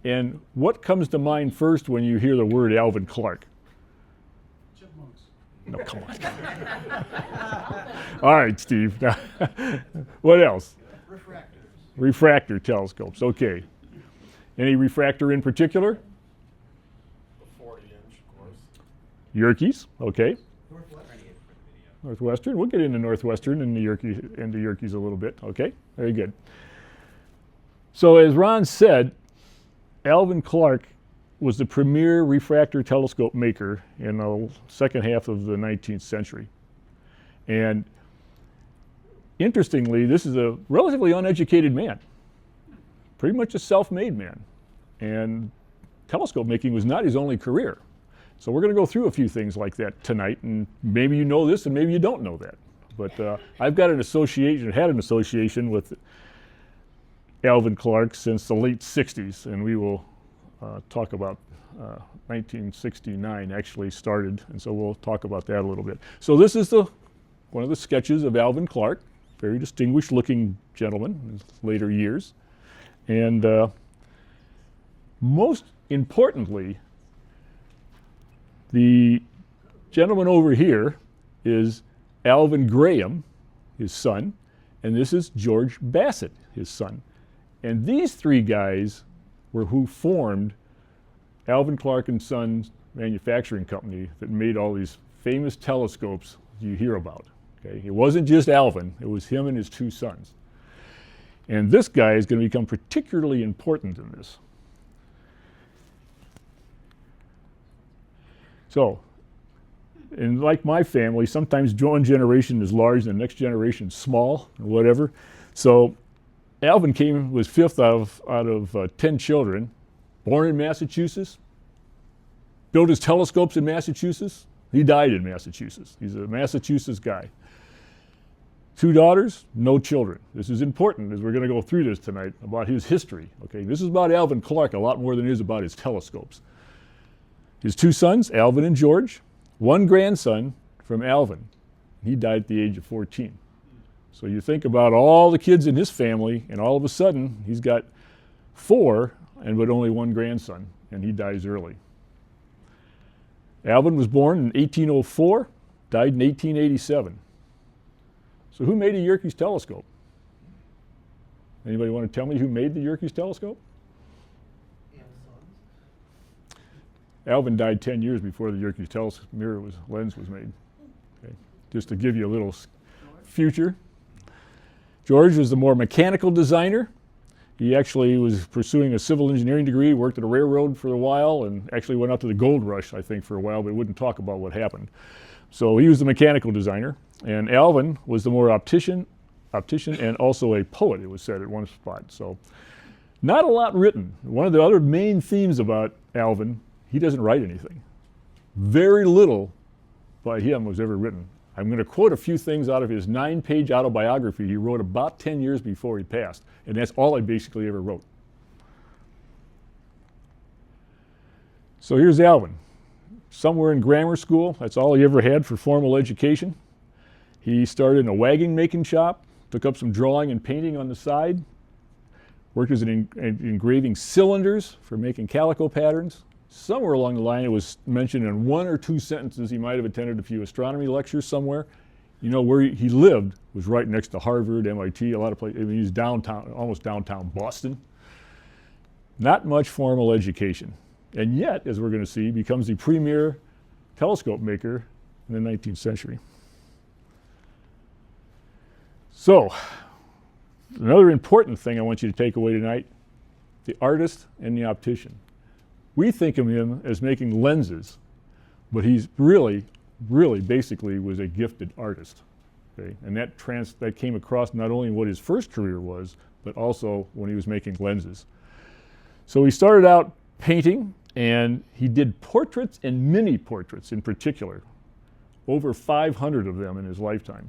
And what comes to mind first when you hear the word Alvan Clark? Chipmunks. No, come on. All right, Steve. What else? Refractors. Refractor telescopes. Okay. Any refractor in particular? The 40-inch, of course. Yerkes. Okay. Northwestern. Northwestern. We'll get into Northwestern and the Yerkes a little bit. Okay. Very good. So as Ron said, Alvan Clark was the premier refractor telescope maker in the second half of the 19th century. And interestingly, this is a relatively uneducated man, pretty much a self-made man. And telescope making was not his only career. So we're going to go through a few things like that tonight, and maybe you know this and maybe you don't know that. But I've got an association, had an association with Alvan Clark since the late 60s, and we will talk about 1969 actually started, and so we'll talk about that a little bit. So this is one of the sketches of Alvan Clark, very distinguished looking gentleman in his later years. And most importantly, the gentleman over here is Alvan Graham, his son, and this is George Bassett, his son. And these three guys were who formed Alvan Clark and Sons Manufacturing Company that made all these famous telescopes you hear about. Okay? It wasn't just Alvan, it was him and his two sons. And this guy is going to become particularly important in this. So, and like my family, sometimes one generation is large and the next generation is small or whatever. So Alvan was fifth out of 10 children, born in Massachusetts, built his telescopes in Massachusetts. He died in Massachusetts. He's a Massachusetts guy. 2 daughters, no children. This is important as we're going to go through this tonight about his history. Okay, this is about Alvan Clark a lot more than it is about his telescopes. His 2 sons, Alvan and George, 1 grandson from Alvan. He died at the age of 14. So you think about all the kids in his family, and all of a sudden he's got 4 but only 1 grandson, and he dies early. Alvan was born in 1804, died in 1887. So who made a Yerkes telescope? Anybody want to tell me who made the Yerkes telescope? Alvan died 10 years before the Yerkes lens was made. Okay. Just to give you a little future. George was the more mechanical designer. He actually was pursuing a civil engineering degree, worked at a railroad for a while, and actually went out to the gold rush, I think, for a while, but wouldn't talk about what happened. So he was the mechanical designer, and Alvan was the more optician and also a poet, it was said at one spot. So not a lot written. One of the other main themes about Alvan, he doesn't write anything. Very little by him was ever written. I'm going to quote a few things out of his 9-page autobiography he wrote about 10 years before he passed, and that's all I basically ever wrote. So here's Alvan. Somewhere in grammar school, that's all he ever had for formal education. He started in a wagon making shop, took up some drawing and painting on the side, worked as engraving cylinders for making calico patterns. Somewhere along the line, it was mentioned in 1 or 2 sentences he might have attended a few astronomy lectures somewhere. You know, where he lived was right next to Harvard, MIT, a lot of places. I mean, he's downtown, almost downtown Boston. Not much formal education. And yet, as we're going to see, becomes the premier telescope maker in the 19th century. So, another important thing I want you to take away tonight, the artist and the optician. We think of him as making lenses, but he's really basically was a gifted artist. Okay? And that came across not only what his first career was, but also when he was making lenses. So he started out painting, and he did portraits and mini portraits in particular, over 500 of them in his lifetime.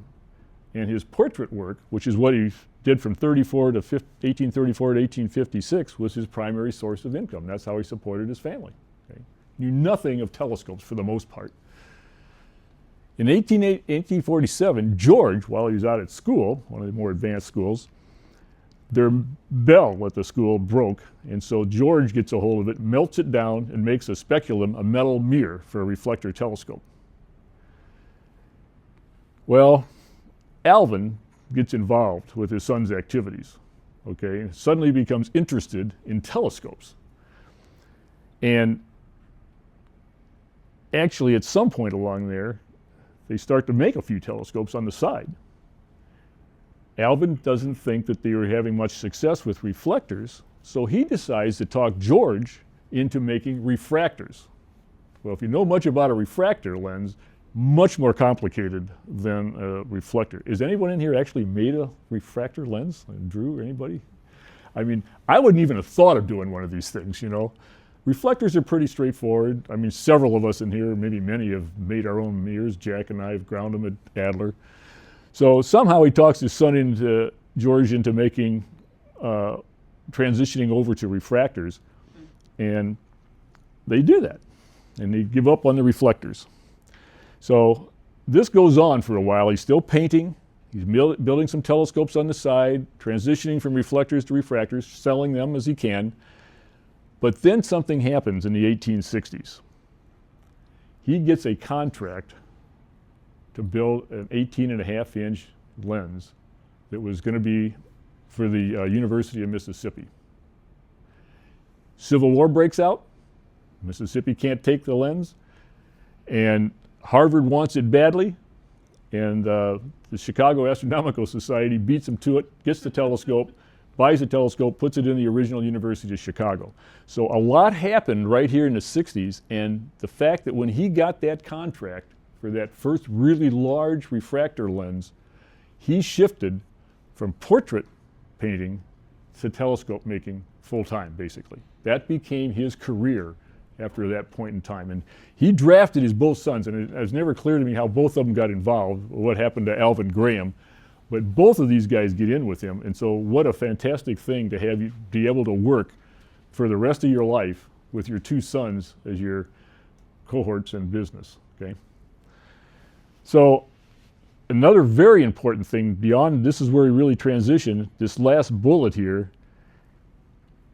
And his portrait work, which is what he did from 1834 to 1856, was his primary source of income. That's how he supported his family. Okay? Knew nothing of telescopes for the most part. In 1847, George, while he was out at school, one of the more advanced schools, their bell at the school broke, and so George gets a hold of it, melts it down, and makes a speculum, a metal mirror for a reflector telescope. Well, Alvan gets involved with his son's activities, okay, and suddenly becomes interested in telescopes. And actually, at some point along there, they start to make a few telescopes on the side. Alvan doesn't think that they were having much success with reflectors, so he decides to talk George into making refractors. Well, if you know much about a refractor lens, much more complicated than a reflector. Is anyone in here actually made a refractor lens? Drew or anybody? I mean, I wouldn't even have thought of doing one of these things, you know. Reflectors are pretty straightforward. I mean, several of us in here, maybe many, have made our own mirrors. Jack and I have ground them at Adler. So somehow he talks his son George into making, transitioning over to refractors, and they do that, and they give up on the reflectors. So this goes on for a while. He's still painting, he's building some telescopes on the side, transitioning from reflectors to refractors, selling them as he can. But then something happens in the 1860s. He gets a contract to build an 18.5-inch lens that was going to be for the University of Mississippi. Civil War breaks out. Mississippi can't take the lens, and Harvard wants it badly, and the Chicago Astronomical Society beats him to it, gets the telescope, buys a telescope, puts it in the original University of Chicago. So a lot happened right here in the 60s, and the fact that when he got that contract for that first really large refractor lens, he shifted from portrait painting to telescope making full-time, basically. That became his career after that point in time. And he drafted his both sons, and it was never clear to me how both of them got involved, or what happened to Alvan Graham, but both of these guys get in with him. And so what a fantastic thing to have you be able to work for the rest of your life with your two sons as your cohorts in business, okay? So another very important thing beyond, this is where he really transitioned, this last bullet here,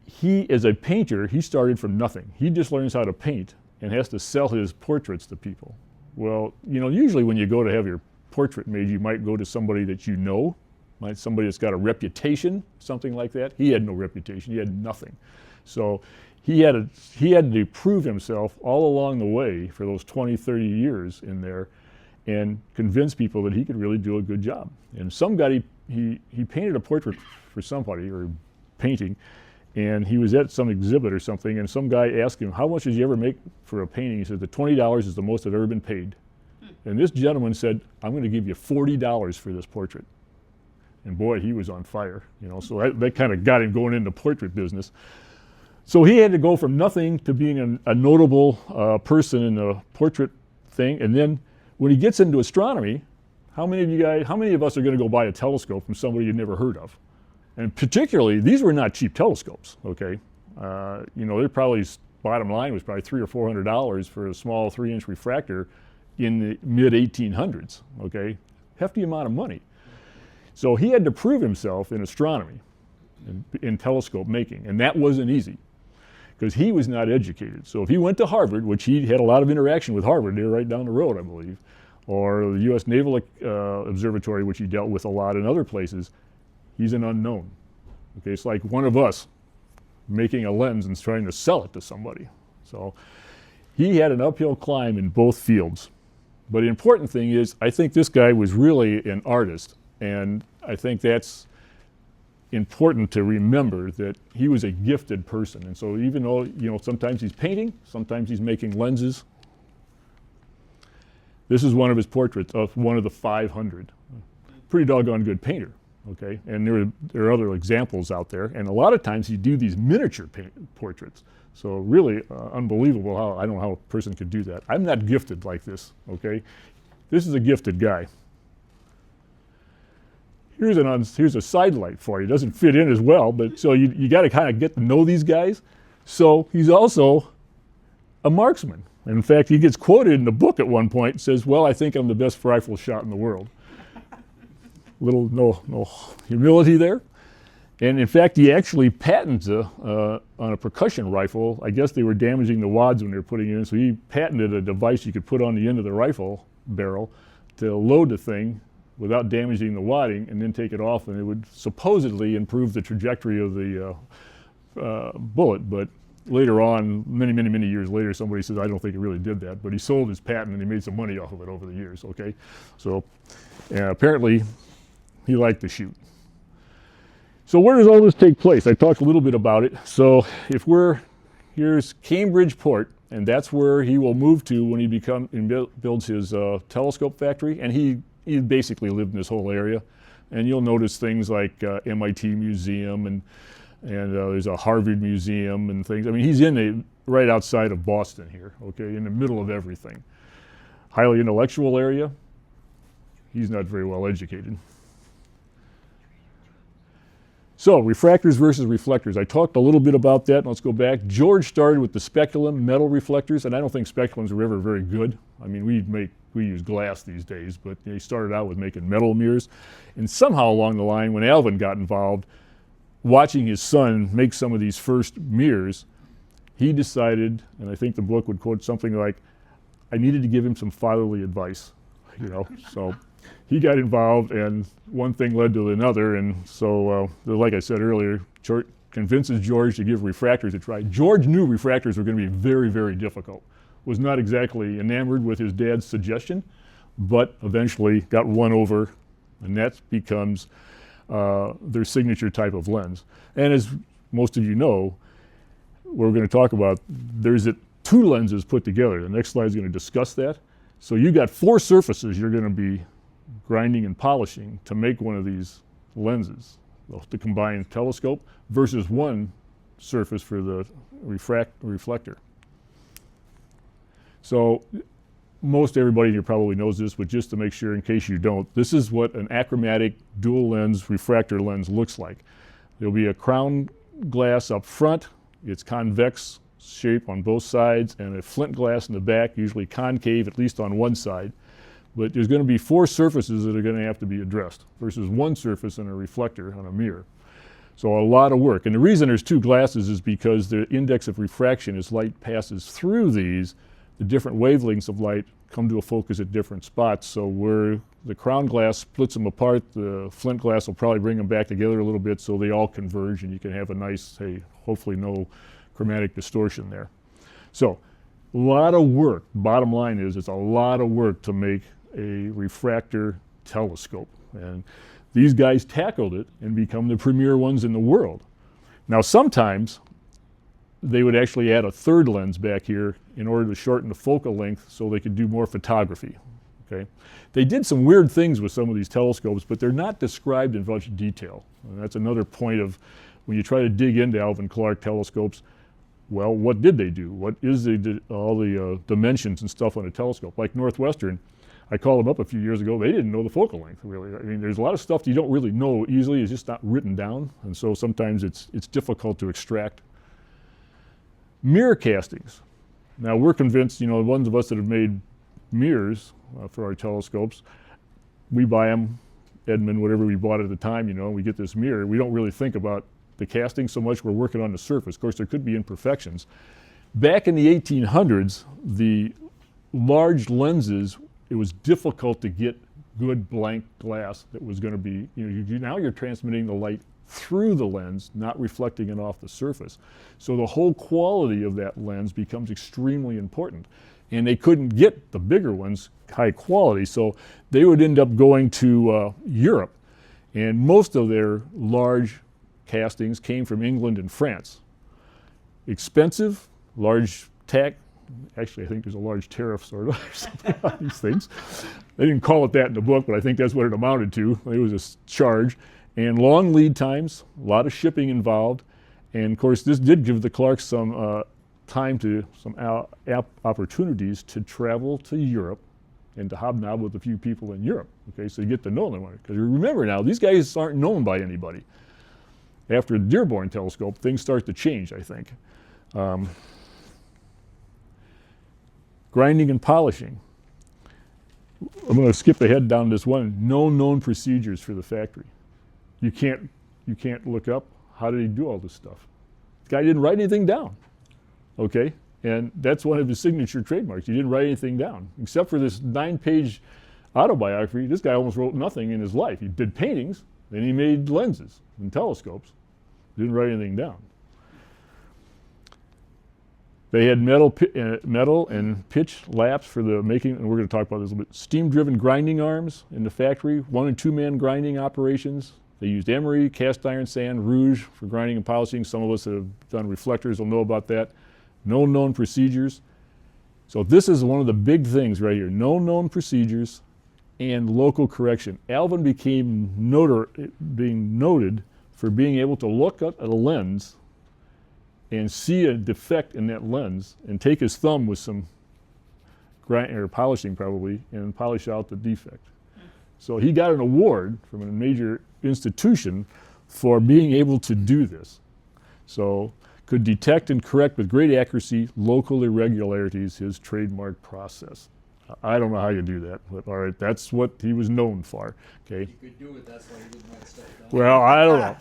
he, as a painter, he started from nothing. He just learns how to paint and has to sell his portraits to people. Well, you know, usually when you go to have your portrait made, you might go to somebody that you know, somebody that's got a reputation, something like that. He had no reputation, he had nothing. So he had to prove himself all along the way for those 20, 30 years in there, and convince people that he could really do a good job. And some guy, he painted a portrait for somebody, or painting, and he was at some exhibit or something, and some guy asked him, how much did you ever make for a painting? He said, the $20 is the most I've ever been paid. And this gentleman said, I'm going to give you $40 for this portrait. And boy, he was on fire, you know, so that kind of got him going into portrait business. So he had to go from nothing to being a notable person in the portrait thing. And then when he gets into astronomy, how many of us are going to go buy a telescope from somebody you'd never heard of? And particularly, these were not cheap telescopes, okay? You know, they're probably, bottom line was probably $300 or $400 for a small 3-inch refractor in the mid-1800s, okay? Hefty amount of money. So he had to prove himself in astronomy, in telescope making, and that wasn't easy, because he was not educated. So if he went to Harvard, which he had a lot of interaction with Harvard, they're right down the road, I believe, or the U.S. Naval Observatory, which he dealt with a lot in other places, he's an unknown. Okay, it's like one of us making a lens and trying to sell it to somebody. So he had an uphill climb in both fields. But the important thing is, I think this guy was really an artist, and I think that's important to remember, that he was a gifted person. And so even though, you know, sometimes he's painting, sometimes he's making lenses. This is one of his portraits of one of the 500. Pretty doggone good painter, okay? And there are other examples out there, and a lot of times he'd do these miniature portraits. So really unbelievable how, I don't know how a person could do that. I'm not gifted like this, okay? This is a gifted guy. Here's a sidelight for you. It doesn't fit in as well, but so you got to kind of get to know these guys. So he's also a marksman. And in fact, he gets quoted in the book at one point, says, well, I think I'm the best rifle shot in the world. No humility there. And in fact, he actually patented on a percussion rifle. I guess they were damaging the wads when they were putting it in, so he patented a device you could put on the end of the rifle barrel to load the thing without damaging the wadding, and then take it off, and it would supposedly improve the trajectory of the bullet. But later on, many years later, somebody says, I don't think it really did that. But he sold his patent, and he made some money off of it over the years, okay? So apparently, he liked to shoot. So where does all this take place? I talked a little bit about it. So here's Cambridge Port, and that's where he will move to when he builds his telescope factory. And he basically lived in this whole area. And you'll notice things like MIT Museum, and there's a Harvard Museum and things. I mean, he's right outside of Boston here, okay, in the middle of everything. Highly intellectual area. He's not very well educated. So, refractors versus reflectors. I talked a little bit about that. Let's go back. George started with the speculum metal reflectors, and I don't think speculums were ever very good. I mean, we use glass these days, but he started out with making metal mirrors. And somehow along the line, when Alvan got involved, watching his son make some of these first mirrors, he decided, and I think the book would quote something like, I needed to give him some fatherly advice, you know. So he got involved, and one thing led to another, and so like I said earlier, convinces George to give refractors a try. George knew refractors were going to be very difficult. Was not exactly enamored with his dad's suggestion, but eventually got won over, and that becomes their signature type of lens. And as most of you know, we're going to talk about, there's two lenses put together. The next slide is going to discuss that. So you got 4 surfaces you're going to be grinding and polishing to make one of these lenses, the combined telescope, versus 1 surface for the reflector. So most everybody here probably knows this, but just to make sure in case you don't, this is what an achromatic dual lens refractor lens looks like. There'll be a crown glass up front. It's convex shape on both sides, and a flint glass in the back, usually concave, at least on one side. But there's going to be 4 surfaces that are going to have to be addressed versus 1 surface in a reflector on a mirror. So a lot of work. And the reason there's 2 glasses is because the index of refraction, as light passes through these, the different wavelengths of light come to a focus at different spots. So where the crown glass splits them apart, the flint glass will probably bring them back together a little bit so they all converge, and you can have a nice, hopefully no chromatic distortion there. So a lot of work. Bottom line is, it's a lot of work to make a refractor telescope. And these guys tackled it and become the premier ones in the world. Now sometimes they would actually add a 3rd lens back here in order to shorten the focal length so they could do more photography. Okay? They did some weird things with some of these telescopes, but they're not described in much detail. And that's another point of when you try to dig into Alvan Clark telescopes, well, what did they do? What is all the dimensions and stuff on a telescope? Like Northwestern, I called them up a few years ago. They didn't know the focal length, really. I mean, there's a lot of stuff you don't really know easily. It's just not written down, and so sometimes it's difficult to extract. Mirror castings. Now we're convinced, the ones of us that have made mirrors for our telescopes, we buy them, Edmund, whatever we bought at the time, we get this mirror. We don't really think about the casting so much. We're working on the surface. Of course, there could be imperfections. Back in the 1800s, the large lenses, it was difficult to get good blank glass that was going to be, now you're transmitting the light through the lens, not reflecting it off the surface. So the whole quality of that lens becomes extremely important. And they couldn't get the bigger ones high quality, so they would end up going to Europe. And most of their large castings came from England and France. Expensive, large tack. Actually, I think there's a large tariff sort of or something on these things. They didn't call it that in the book, but I think that's what it amounted to. It was a charge. And long lead times, a lot of shipping involved. And of course, this did give the Clarks some time to some opportunities to travel to Europe and to hobnob with a few people in Europe. Okay, so you get to know them. Because remember now, these guys aren't known by anybody. After the Dearborn telescope, things start to change, I think. Grinding and polishing. I'm going to skip ahead down this one. No known procedures for the factory. You can't you can't look up, how did he do all this stuff? The guy didn't write anything down, okay? And that's one of his signature trademarks. He didn't write anything down. Except for this 9-page autobiography, this guy almost wrote nothing in his life. He did paintings, then he made lenses and telescopes. Didn't write anything down. They had metal and pitch laps for the making, and we're going to talk about this a little bit. Steam-driven grinding arms in the factory, 1- and 2-man grinding operations. They used emery, cast iron sand, rouge for grinding and polishing. Some of us that have done reflectors will know about that. No known procedures. So this is one of the big things right here. No known procedures and local correction. Alvan became being noted for being able to look at a lens and see a defect in that lens and take his thumb with some polishing probably and polish out the defect. So he got an award from a major institution for being able to do this. So could detect and correct with great accuracy local irregularities, his trademark process. I don't know how you do that, but all right, that's what he was known for. Okay. He could do it, that's why he didn't want to step down. Well, I don't know.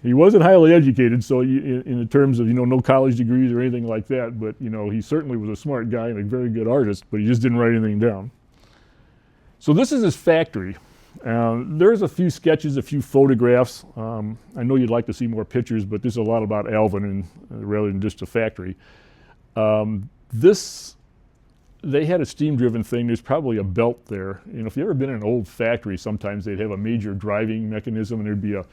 He wasn't highly educated, so in the terms of no college degrees or anything like that, but he certainly was a smart guy and a very good artist, but he just didn't write anything down. So this is his factory. There's a few sketches, a few photographs. I know you'd like to see more pictures, but this is a lot about Alvan and rather than just a factory. They had a steam-driven thing. There's probably a belt there. If you've ever been in an old factory, sometimes they'd have a major driving mechanism, and there'd be a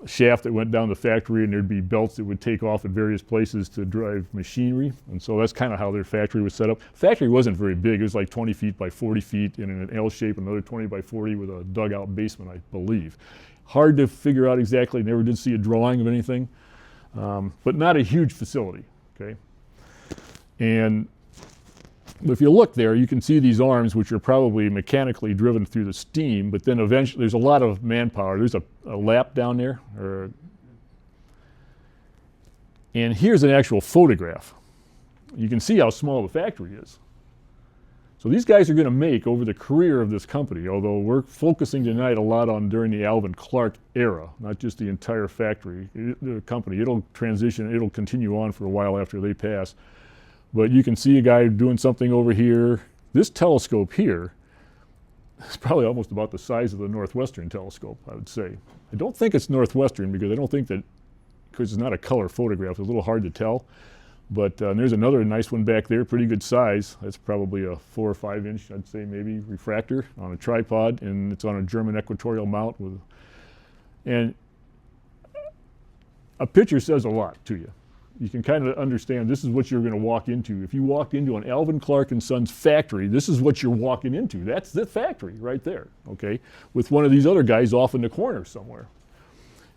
shaft that went down the factory, and there'd be belts that would take off at various places to drive machinery. And so that's kind of how their factory was set up. Factory wasn't very big. It was like 20 feet by 40 feet in an L shape, another 20 by 40 with a dugout basement, I believe. Hard to figure out exactly. Never did see a drawing of anything, but not a huge facility, okay? And if you look there, you can see these arms, which are probably mechanically driven through the steam, but then eventually there's a lot of manpower. There's a lap down there. And here's an actual photograph. You can see how small the factory is. So these guys are going to make, over the career of this company, although we're focusing tonight a lot on during the Alvan Clark era, not just the entire factory, the company. It'll transition, it'll continue on for a while after they pass. But you can see a guy doing something over here. This telescope here is probably almost about the size of the Northwestern telescope, I would say. I don't think it's Northwestern because I don't think that, because it's not a color photograph, it's a little hard to tell. But there's another nice one back there, pretty good size. That's probably a 4 or 5 inch, I'd say maybe, refractor on a tripod, and it's on a German equatorial mount. And a picture says a lot to you. You can kind of understand this is what you're going to walk into. If you walk into an Alvan Clark and Sons factory, this is what you're walking into. That's the factory right there, okay? With one of these other guys off in the corner somewhere.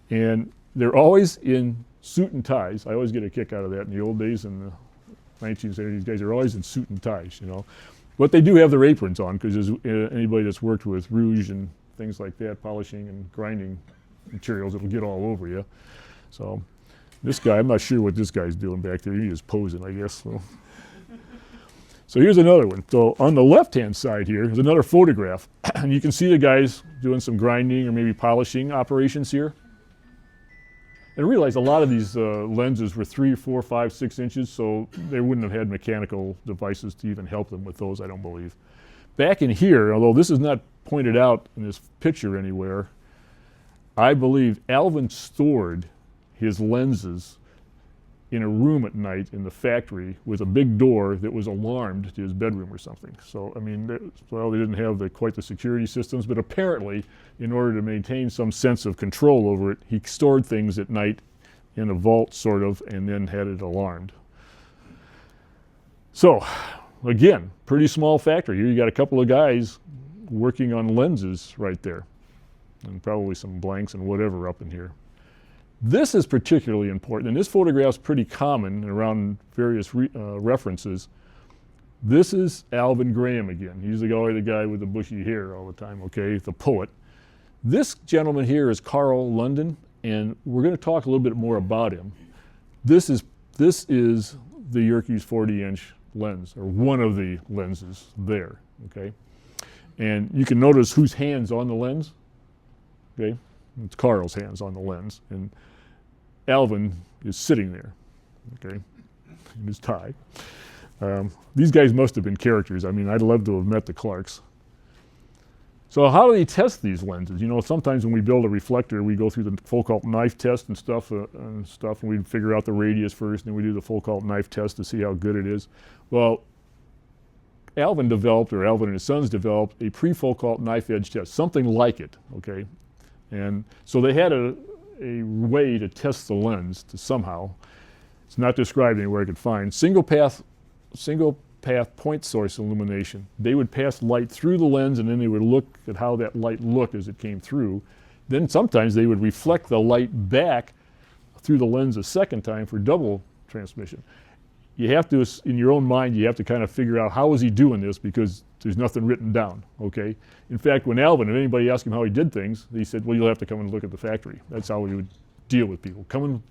And they're always in suit and ties. I always get a kick out of that. In the old days, in the 1970s, guys are always in suit and ties, But they do have their aprons on, because anybody that's worked with rouge and things like that, polishing and grinding materials, it'll get all over you. So this guy, I'm not sure what this guy's doing back there. He's just posing, I guess. So here's another one. So on the left-hand side here is another photograph. And you can see the guys doing some grinding or maybe polishing operations here. And realize a lot of these lenses were 3, 4, 5, 6 inches, so they wouldn't have had mechanical devices to even help them with those, I don't believe. Back in here, although this is not pointed out in this picture anywhere, I believe Alvan stored his lenses in a room at night in the factory with a big door that was alarmed to his bedroom or something. So, I mean, they didn't have quite the security systems, but apparently, in order to maintain some sense of control over it, he stored things at night in a vault, sort of, and then had it alarmed. So, again, pretty small factory. Here you got a couple of guys working on lenses right there, and probably some blanks and whatever up in here. This is particularly important, and this photograph's pretty common around various references. This is Alvan Graham again. He's the guy with the bushy hair all the time, okay, the poet. This gentleman here is Carl London, and we're going to talk a little bit more about him. This is the Yerkes 40-inch lens, or one of the lenses there, okay? And you can notice whose hand's on the lens, okay? It's Carl's hands on the lens, and Alvan is sitting there, okay, in his tie. These guys must have been characters. I mean, I'd love to have met the Clarks. So how do they test these lenses? You know, sometimes when we build a reflector, we go through the Foucault knife test and stuff, and we figure out the radius first, and then we do the Foucault knife test to see how good it is. Well, Alvan and his sons developed a pre-Foucault knife edge test, something like it, okay? And so they had a way to test the lens to somehow, it's not described anywhere I could find, single path point source illumination. They would pass light through the lens, and then they would look at how that light looked as it came through. Then sometimes they would reflect the light back through the lens a second time for double transmission. You have to, in your own mind, you have to kind of figure out how is he doing this, because there's nothing written down, okay? In fact, when Alvan, if anybody asked him how he did things, he said, well, you'll have to come and look at the factory. That's how he would deal with people. Come and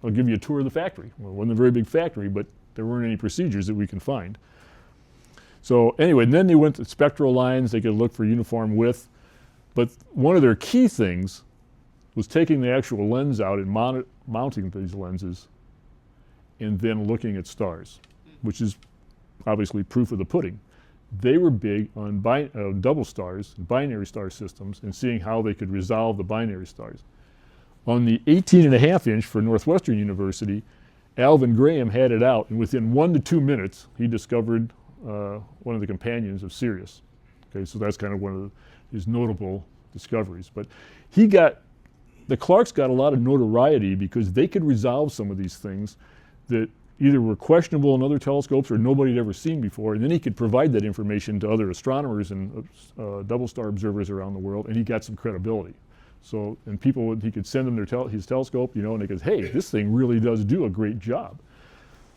I'll give you a tour of the factory. Well, it wasn't a very big factory, but there weren't any procedures that we can find. So anyway, then they went to spectral lines. They could look for uniform width. But one of their key things was taking the actual lens out and mounting these lenses and then looking at stars, which is obviously proof of the pudding. They were big on double stars, binary star systems, and seeing how they could resolve the binary stars. On the 18.5 inch for Northwestern University, Alvan Graham had it out, and within 1 to 2 minutes, he discovered one of the companions of Sirius. Okay, so that's kind of one of his notable discoveries. But the Clarks got a lot of notoriety because they could resolve some of these things that either were questionable in other telescopes or nobody had ever seen before, and then he could provide that information to other astronomers and double star observers around the world, and he got some credibility. So, and people, he could send them his telescope, you know, and they could, hey, this thing really does do a great job.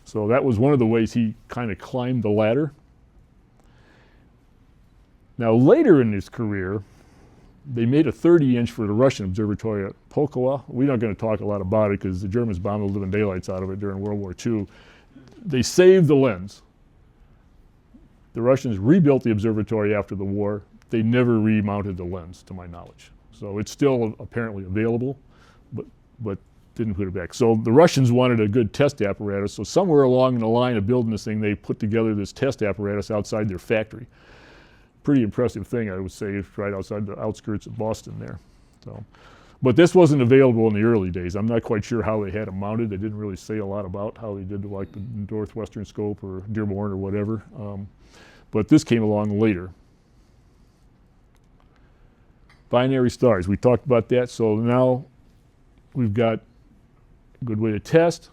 So that was one of the ways he kind of climbed the ladder. Now later in his career, they made a 30-inch for the Russian observatory at Pulkowa. We're not going to talk a lot about it because the Germans bombed the living daylights out of it during World War II. They saved the lens. The Russians rebuilt the observatory after the war. They never remounted the lens, to my knowledge. So it's still apparently available, but didn't put it back. So the Russians wanted a good test apparatus, so somewhere along the line of building this thing, they put together this test apparatus outside their factory. Pretty impressive thing, I would say. It's right outside the outskirts of Boston there. So, but this wasn't available in the early days. I'm not quite sure how they had them mounted. They didn't really say a lot about how they did like the Northwestern scope or Dearborn or whatever. But this came along later. Binary stars, we talked about that. So now we've got a good way to test.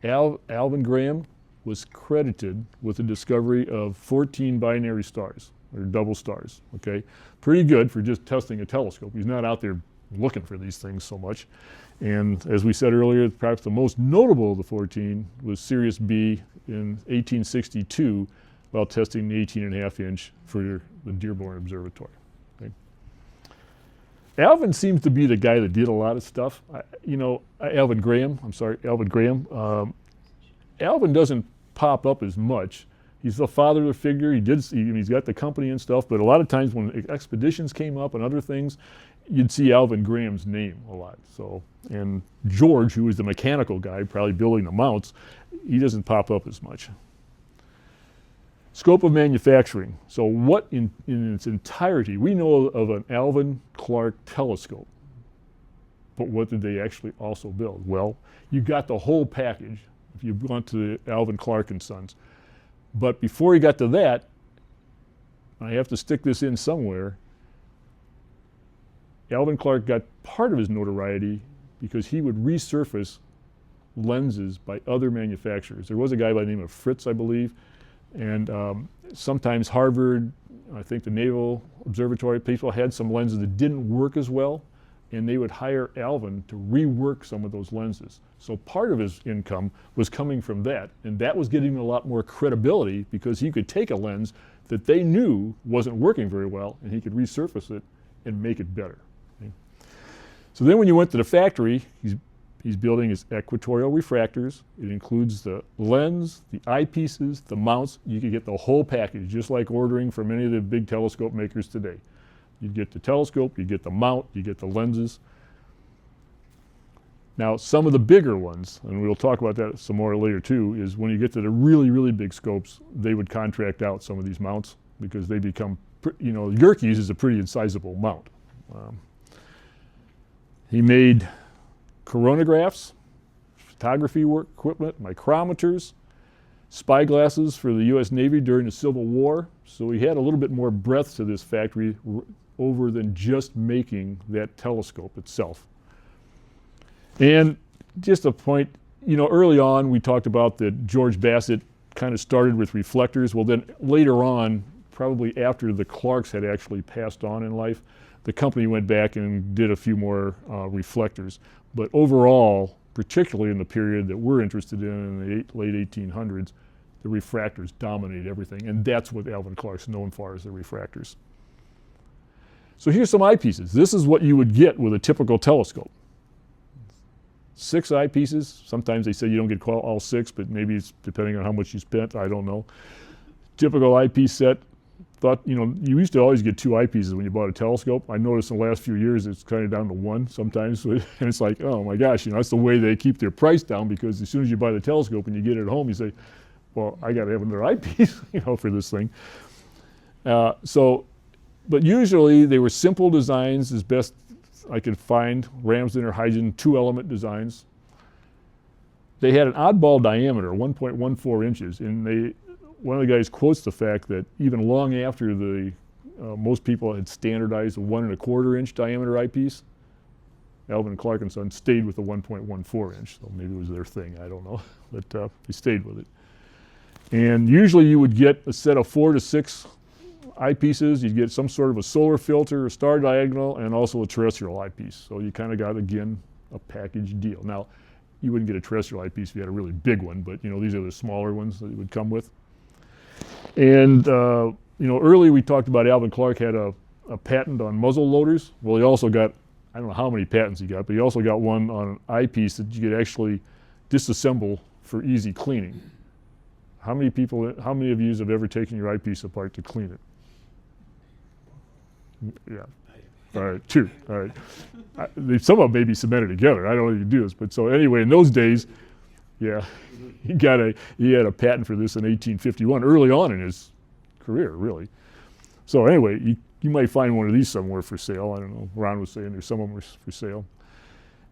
Alvan Graham was credited with the discovery of 14 binary stars, or double stars, okay? Pretty good for just testing a telescope. He's not out there looking for these things so much. And as we said earlier, perhaps the most notable of the 14 was Sirius B in 1862 while testing the 18.5 inch for the Dearborn Observatory. Okay? Alvan seems to be the guy that did a lot of stuff. Alvan Graham. Alvan doesn't pop up as much. He's the father figure. He's got the company and stuff, but a lot of times when expeditions came up and other things, you'd see Alvan Graham's name a lot. So, and George, who was the mechanical guy, probably building the mounts, he doesn't pop up as much. Scope of manufacturing. So what in its entirety, we know of an Alvan Clark telescope, but what did they actually also build? Well, you got the whole package if you went to Alvan Clark and Sons. But before he got to that, I have to stick this in somewhere, Alvan Clark got part of his notoriety because he would resurface lenses by other manufacturers. There was a guy by the name of Fritz, I believe, and sometimes Harvard, I think the Naval Observatory people had some lenses that didn't work as well, and they would hire Alvan to rework some of those lenses. So part of his income was coming from that, and that was getting him a lot more credibility because he could take a lens that they knew wasn't working very well, and he could resurface it and make it better. Okay? So then when you went to the factory, he's building his equatorial refractors. It includes the lens, the eyepieces, the mounts. You could get the whole package, just like ordering from any of the big telescope makers today. You'd get the telescope, you get the mount, you get the lenses. Now, some of the bigger ones, and we'll talk about that some more later too, is when you get to the really, really big scopes, they would contract out some of these mounts because they become, Yerkes is a pretty incisable mount. He made coronagraphs, photography work equipment, micrometers, spyglasses for the U.S. Navy during the Civil War. So he had a little bit more breadth to this factory over than just making that telescope itself. And just a point, early on we talked about that George Bassett kind of started with reflectors. Well, then later on, probably after the Clarks had actually passed on in life, the company went back and did a few more reflectors. But overall, particularly in the period that we're interested in the late 1800s, the refractors dominate everything. And that's what Alvan Clark's known for, is the refractors. So here's some eyepieces. This is what you would get with a typical telescope. 6 eyepieces. Sometimes they say you don't get all 6, but maybe it's depending on how much you spent. I don't know. Typical eyepiece set. Thought, you used to always get 2 eyepieces when you bought a telescope. I noticed in the last few years it's kind of down to 1 sometimes. And it's like, oh my gosh, that's the way they keep their price down, because as soon as you buy the telescope and you get it at home, you say, well, I got to have another eyepiece, for this thing. But usually they were simple designs, as best I could find. Ramsden or Huygens 2-element designs. They had an oddball diameter, 1.14 inches, and one of the guys quotes the fact that even long after most people had standardized a 1.25 inch diameter eyepiece, Alvan Clark and Son stayed with the 1.14 inch. So maybe it was their thing, I don't know, but they stayed with it. And usually you would get a set of 4 to 6 eyepieces. You'd get some sort of a solar filter, a star diagonal, and also a terrestrial eyepiece. So you kind of got, again, a package deal. Now, you wouldn't get a terrestrial eyepiece if you had a really big one, but these are the smaller ones that it would come with. And early we talked about Alvan Clark had a patent on muzzle loaders. Well, he also got, I don't know how many patents he got, but he also got one on an eyepiece that you could actually disassemble for easy cleaning. How many of you have ever taken your eyepiece apart to clean it? Yeah. All right, 2. All right. Some of them may be cemented together. I don't know if you can do this, but so anyway, in those days, yeah, he had a patent for this in 1851, early on in his career, really. So anyway, you might find one of these somewhere for sale. I don't know. Ron was saying there's some of them for sale.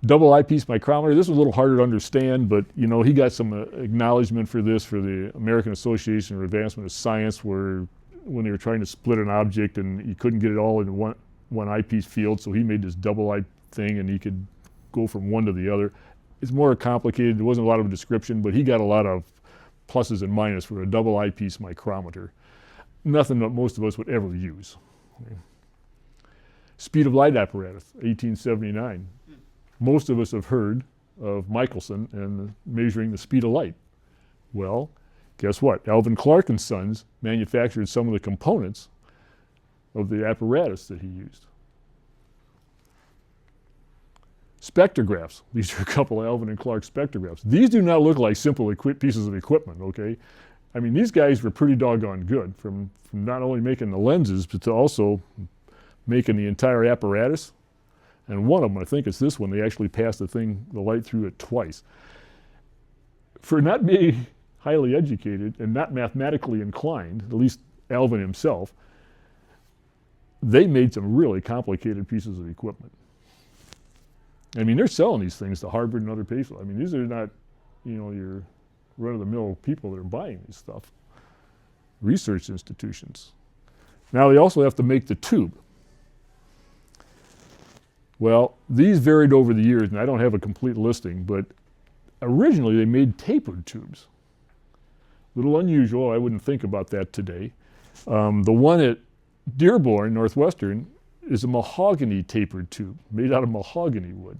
Double eyepiece micrometer. This was a little harder to understand, but he got some acknowledgement for this for the American Association for Advancement of Science, where when they were trying to split an object and you couldn't get it all in one eyepiece field, so he made this double eye thing and he could go from one to the other. It's more complicated. There wasn't a lot of description, but he got a lot of pluses and minuses for a double eyepiece micrometer. Nothing that most of us would ever use. Okay. Speed of light apparatus, 1879. Most of us have heard of Michelson and measuring the speed of light. Well, guess what? Alvan Clark and Sons manufactured some of the components of the apparatus that he used. Spectrographs. These are a couple of Alvan and Clark spectrographs. These do not look like simple pieces of equipment, okay? I mean, these guys were pretty doggone good, from not only making the lenses, but to also making the entire apparatus. And one of them, I think it's this one, they actually passed the light through it twice. For not being highly educated and not mathematically inclined, at least Alvan himself, they made some really complicated pieces of equipment. I mean, they're selling these things to Harvard and other places. I mean, these are not, your run-of-the-mill people that are buying this stuff. Research institutions. Now they also have to make the tube. Well, these varied over the years, and I don't have a complete listing, but originally they made tapered tubes. A little unusual, I wouldn't think about that today. The one at Dearborn, Northwestern, is a mahogany tapered tube, made out of mahogany wood.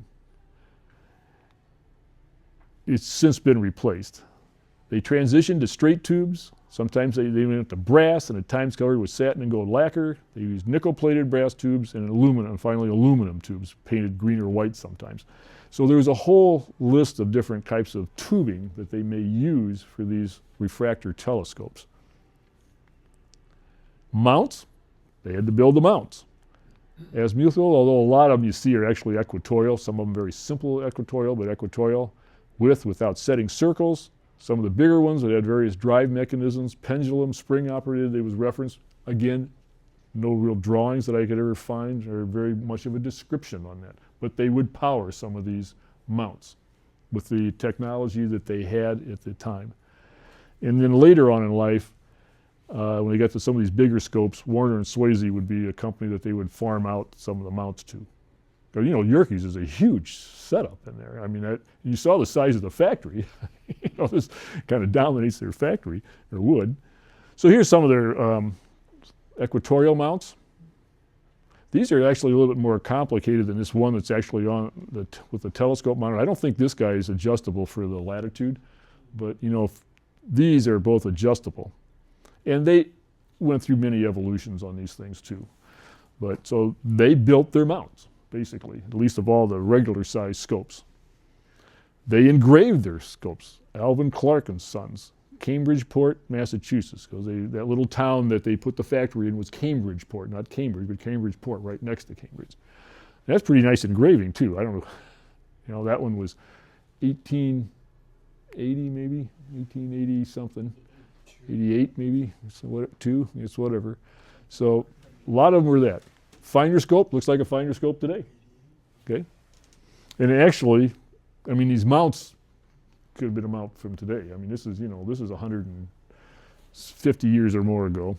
It's since been replaced. They transitioned to straight tubes. Sometimes they went to brass, and at times covered with satin and gold lacquer. They used nickel-plated brass tubes and aluminum, and finally aluminum tubes, painted green or white sometimes. So there's a whole list of different types of tubing that they may use for these refractor telescopes. Mounts, they had to build the mounts. azimuthal, although a lot of them you see are actually equatorial. Some of them very simple equatorial, but equatorial, without setting circles. Some of the bigger ones that had various drive mechanisms, pendulum, spring operated, it was referenced. Again, no real drawings that I could ever find or very much of a description on that. But they would power some of these mounts with the technology that they had at the time. And then later on in life, when they got to some of these bigger scopes, Warner and Swayze would be a company that they would farm out some of the mounts to. But, you know, Yerkes is a huge setup in there. I mean, you saw the size of the factory. You know, this kind of dominates their factory, or would. So here's some of their equatorial mounts. These are actually a little bit more complicated than this one that's actually on with the telescope mount. I don't think this guy is adjustable for the latitude, but you know, these are both adjustable. And they went through many evolutions on these things too. But so they built their mounts, basically, at least of all the regular size scopes. They engraved their scopes. Alvan Clark and Sons, Cambridgeport, Massachusetts, because that little town that they put the factory in was Cambridgeport, not Cambridge, but Cambridgeport, right next to Cambridge. And that's pretty nice engraving too. I don't know, you know, that one was 1880 maybe, 1880 something, 88 maybe, so it's whatever. So a lot of them were that. Finder scope, looks like a finder scope today, okay? And actually, I mean, these mounts could have been a mount from today. I mean, this is, you know, this is 150 years or more ago.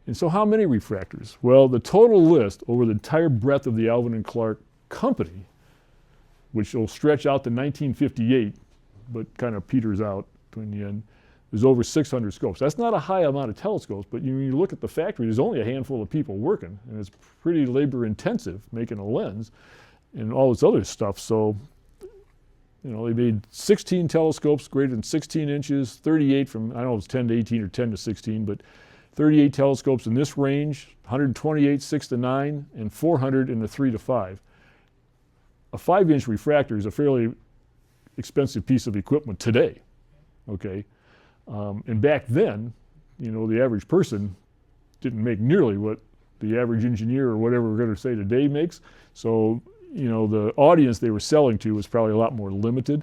And so how many refractors? Well, the total list over the entire breadth of the Alvan and Clark company, which will stretch out to 1958, but kind of peters out in the end, is over 600 scopes. That's not a high amount of telescopes, but when you look at the factory, there's only a handful of people working, and it's pretty labor intensive making a lens and all this other stuff. So, you know, they made 16 telescopes greater than 16 inches, 38 from, I don't know if it's 10 to 18 or 10 to 16, but 38 telescopes in this range, 128 6 to 9, and 400 in the 3 to 5. A 5-inch refractor is a fairly expensive piece of equipment today, okay? And back then, you know, the average person didn't make nearly what the average engineer or whatever we're going to say today makes. So, you know, the audience they were selling to was probably a lot more limited.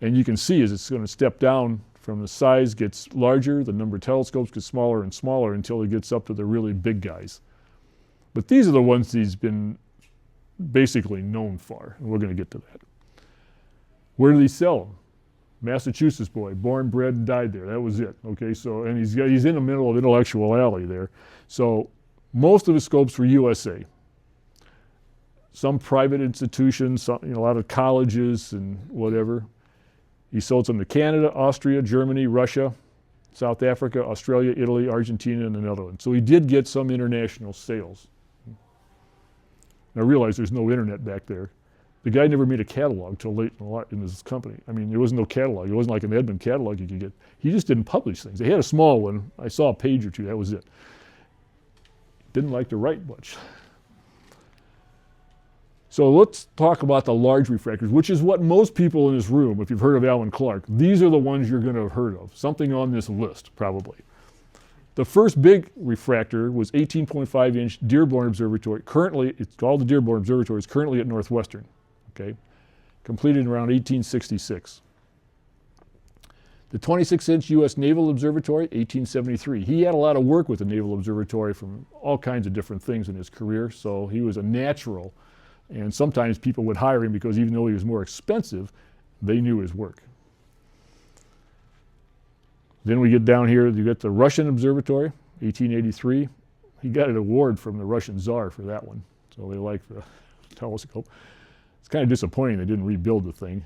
And you can see as it's going to step down from the size gets larger, the number of telescopes gets smaller and smaller until it gets up to the really big guys. But these are the ones he's been basically known for, and we're going to get to that. Where did he sell them? Massachusetts boy, born, bred, and died there. That was it. Okay, so and he's in the middle of Intellectual Alley there. So most of his scopes were USA. Some private institutions, some, you know, a lot of colleges and whatever. He sold some to Canada, Austria, Germany, Russia, South Africa, Australia, Italy, Argentina, and the Netherlands. So he did get some international sales. Now realize there's no internet back there. The guy never made a catalog till late in his company. I mean, there was no catalog. It wasn't like an Edmund catalog you could get. He just didn't publish things. They had a small one. I saw a page or two. That was it. Didn't like to write much. So let's talk about the large refractors, which is what most people in this room, if you've heard of Alvan Clark, these are the ones you're going to have heard of. Something on this list, probably. The first big refractor was 18.5-inch Dearborn Observatory. Currently, it's called the Dearborn Observatory. It's currently at Northwestern. Okay, completed around 1866. The 26-inch U.S. Naval Observatory, 1873. He had a lot of work with the Naval Observatory from all kinds of different things in his career, so he was a natural. And sometimes people would hire him because even though he was more expensive, they knew his work. Then we get down here, you get the Russian Observatory, 1883. He got an award from the Russian Tsar for that one, so they liked the telescope. It's kind of disappointing they didn't rebuild the thing.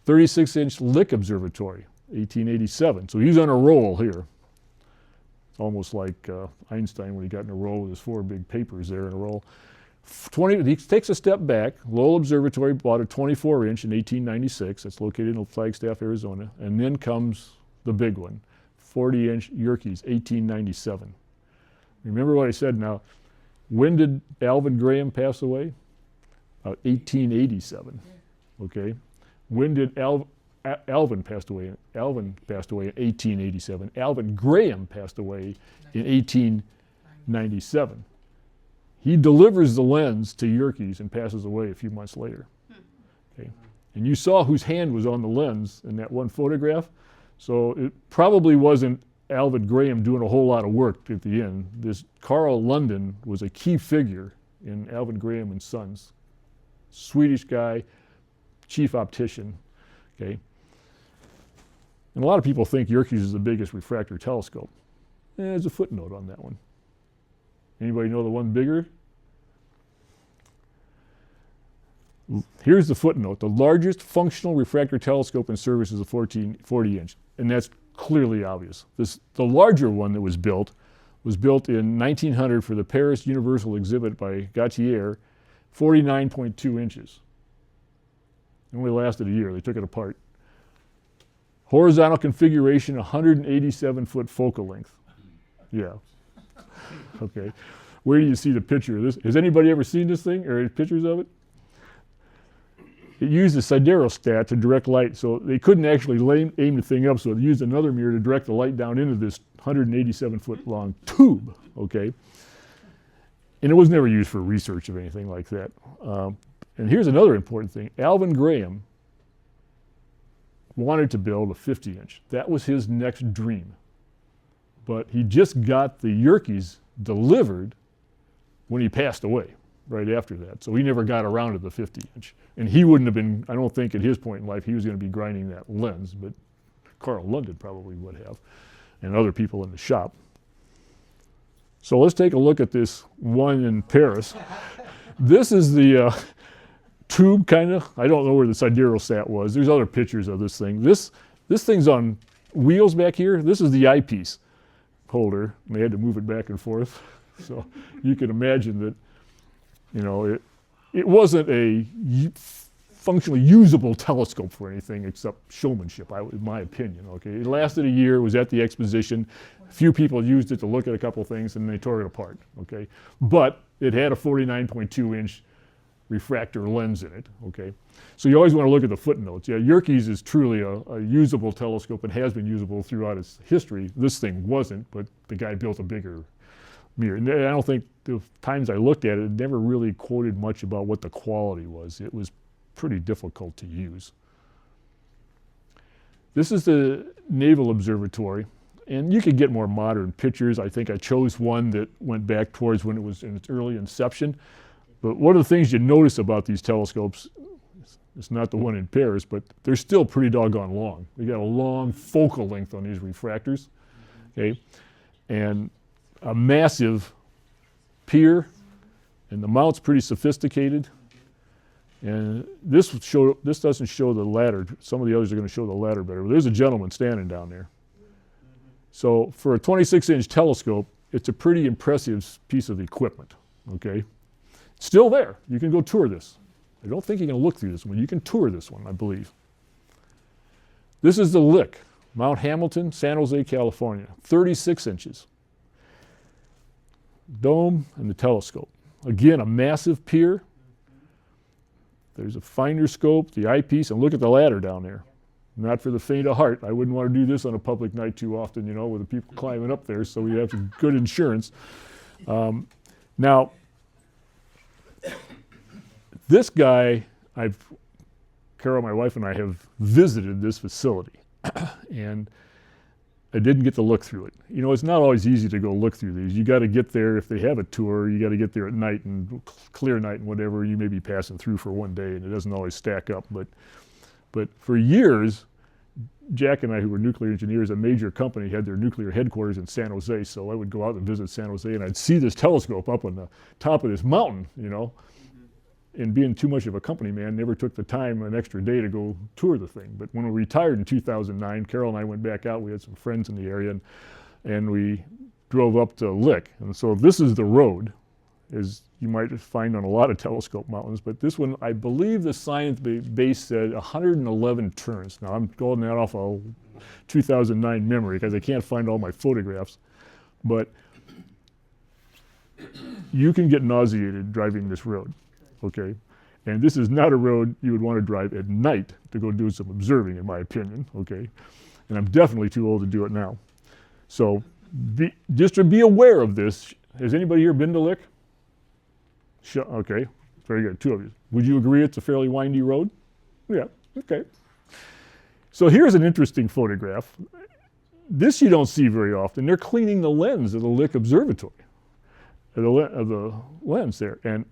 36-inch Lick Observatory, 1887. So he's on a roll here. It's almost like Einstein when he got in a roll with his 4 big papers there in a roll. He takes a step back. Lowell Observatory bought a 24-inch in 1896. That's located in Flagstaff, Arizona. And then comes the big one, 40-inch Yerkes, 1897. Remember what I said now. When did Alvan Graham pass away? 1887. Okay. When did Alvan passed away? Alvan passed away in 1887. Alvan Graham passed away in 18 97. He delivers the lens to Yerkes and passes away a few months later. Okay. And you saw whose hand was on the lens in that one photograph. So it probably wasn't Alvan Graham doing a whole lot of work at the end. This Carl London was a key figure in Alvan Graham and Sons. Swedish guy, chief optician. Okay. And a lot of people think Yerkes is the biggest refractor telescope. There's a footnote on that one. Anybody know the one bigger? Here's the footnote. The largest functional refractor telescope in service is a 40 inch. And that's clearly obvious. The larger one that was built in 1900 for the Paris Universal Exhibit by Gautier, 49.2 inches. It only lasted a year. They took it apart. Horizontal configuration, 187 foot focal length. Yeah. Okay. Where do you see the picture of this? Has anybody ever seen this thing or pictures of it? It used a siderostat to direct light, so they couldn't actually aim the thing up, so they used another mirror to direct the light down into this 187 foot long tube, okay? And it was never used for research of anything like that. And here's another important thing. Alvan Graham wanted to build a 50 inch. That was his next dream. But he just got the Yerkes delivered when he passed away, right after that. So he never got around to the 50 inch. And he wouldn't have been, I don't think at his point in life, he was going to be grinding that lens, but Carl London probably would have, and other people in the shop. So let's take a look at this one in Paris. This is the tube, kind of. I don't know where the siderostat was. There's other pictures of this thing. This thing's on wheels back here. This is the eyepiece holder. They had to move it back and forth. So you can imagine that, you know, it wasn't a functionally usable telescope for anything except showmanship, in my opinion. Okay, it lasted a year. It was at the exposition. A few people used it to look at a couple things, and they tore it apart. Okay, but it had a 49.2 inch refractor lens in it. Okay, so you always want to look at the footnotes. Yeah, Yerkes is truly a usable telescope and has been usable throughout its history. This thing wasn't, but the guy built a bigger mirror. And I don't think the times I looked at it, it never really quoted much about what the quality was. It was pretty difficult to use. This is the Naval Observatory, and you could get more modern pictures. I think I chose one that went back towards when it was in its early inception. But one of the things you notice about these telescopes, it's not the one in Paris, but they're still pretty doggone long. They got a long focal length on these refractors, okay? And a massive pier, and the mount's pretty sophisticated. And this doesn't show the ladder. Some of the others are going to show the ladder better. But there's a gentleman standing down there. So for a 26-inch telescope, it's a pretty impressive piece of equipment, okay? Still there. You can go tour this. I don't think you can look through this one. You can tour this one, I believe. This is the Lick, Mount Hamilton, San Jose, California, 36 inches. Dome and the telescope. Again, a massive pier. There's a finder scope, the eyepiece, and look at the ladder down there. Not for the faint of heart. I wouldn't want to do this on a public night too often, you know, with the people climbing up there, so we have some good insurance. Now, this guy, Carol, my wife, and I have visited this facility, and I didn't get to look through it. You know, it's not always easy to go look through these. You got to get there, if they have a tour, you got to get there at night and clear night and whatever. You may be passing through for one day, and it doesn't always stack up. But for years, Jack and I, who were nuclear engineers, a major company had their nuclear headquarters in San Jose, so I would go out and visit San Jose, and I'd see this telescope up on the top of this mountain, you know. And being too much of a company man, never took the time, an extra day, to go tour the thing. But when we retired in 2009, Carol and I went back out. We had some friends in the area, and we drove up to Lick. And so this is the road, as you might find on a lot of telescope mountains. But this one, I believe the science base said 111 turns. Now, I'm going that off a 2009 memory because I can't find all my photographs. But you can get nauseated driving this road. Okay, and this is not a road you would want to drive at night to go do some observing, in my opinion, okay? And I'm definitely too old to do it now. So just to be aware of this, Has anybody here been to Lick? Okay, very good, 2 of you. Would you agree it's a fairly windy road? Yeah, okay. So here's an interesting photograph. This you don't see very often. They're cleaning the lens of the Lick Observatory, of the lens there. And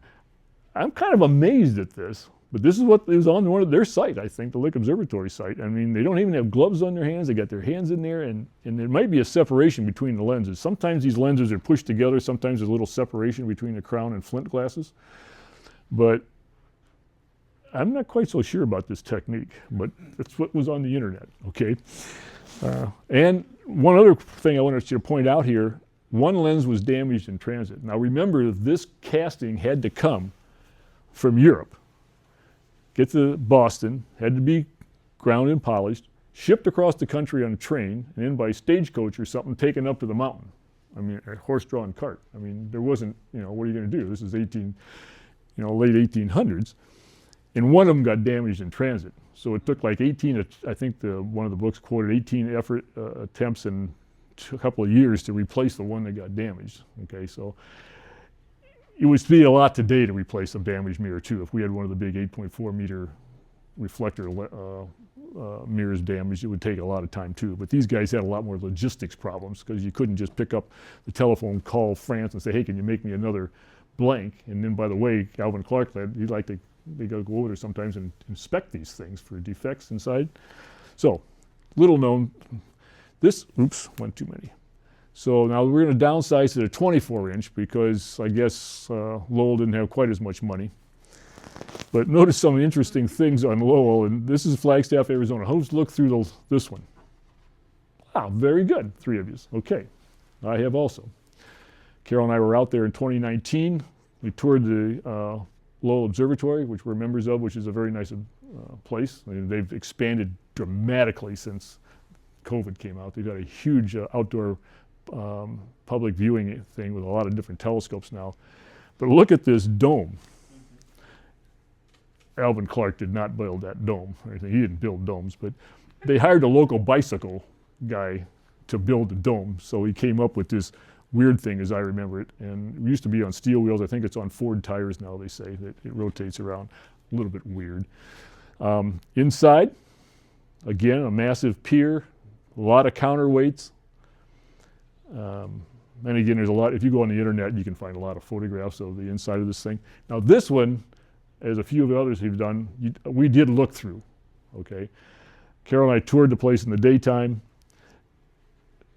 I'm kind of amazed at this, but this is what is on one of their site, I think, the Lick Observatory site. I mean, they don't even have gloves on their hands. They got their hands in there, and there might be a separation between the lenses. Sometimes these lenses are pushed together. Sometimes there's a little separation between the crown and flint glasses. But I'm not quite so sure about this technique, but that's what was on the internet, okay? And one other thing I wanted you to point out here, one lens was damaged in transit. Now remember, this casting had to come from Europe, get to Boston, had to be ground and polished, shipped across the country on a train, and then by stagecoach or something taken up to the mountain. I mean, a horse-drawn cart. I mean, there wasn't, what are you going to do? This is late 1800s. And one of them got damaged in transit. So it took like 18, I think one of the books quoted 18 attempts in a couple of years to replace the one that got damaged. Okay, so it would be a lot today to replace a damaged mirror too. If we had one of the big 8.4 meter reflector mirrors damaged, it would take a lot of time too. But these guys had a lot more logistics problems because you couldn't just pick up the telephone, call France and say, hey, can you make me another blank? And then, by the way, Alvan Clark, he'd like to, they got to go over there sometimes and inspect these things for defects inside. So, little known, this, oops, went too many. So now we're going to downsize to the 24-inch because I guess Lowell didn't have quite as much money. But notice some interesting things on Lowell, and this is Flagstaff, Arizona. Let's look through this one. Wow, very good, 3 of you. Okay, I have also. Carol and I were out there in 2019. We toured the Lowell Observatory, which we're members of, which is a very nice place. I mean, they've expanded dramatically since COVID came out. They've got a huge outdoor public viewing thing with a lot of different telescopes now. But look at this dome. Alvan Clark did not build that dome or anything. He didn't build domes, but they hired a local bicycle guy to build the dome. So he came up with this weird thing, as I remember it. And it used to be on steel wheels. I think it's on Ford tires now, they say, that it rotates around. A little bit weird. Inside, again, a massive pier, a lot of counterweights. And again, there's a lot, if you go on the internet, you can find a lot of photographs of the inside of this thing. Now this one, as a few of the others have done, we did look through, okay? Carol and I toured the place in the daytime,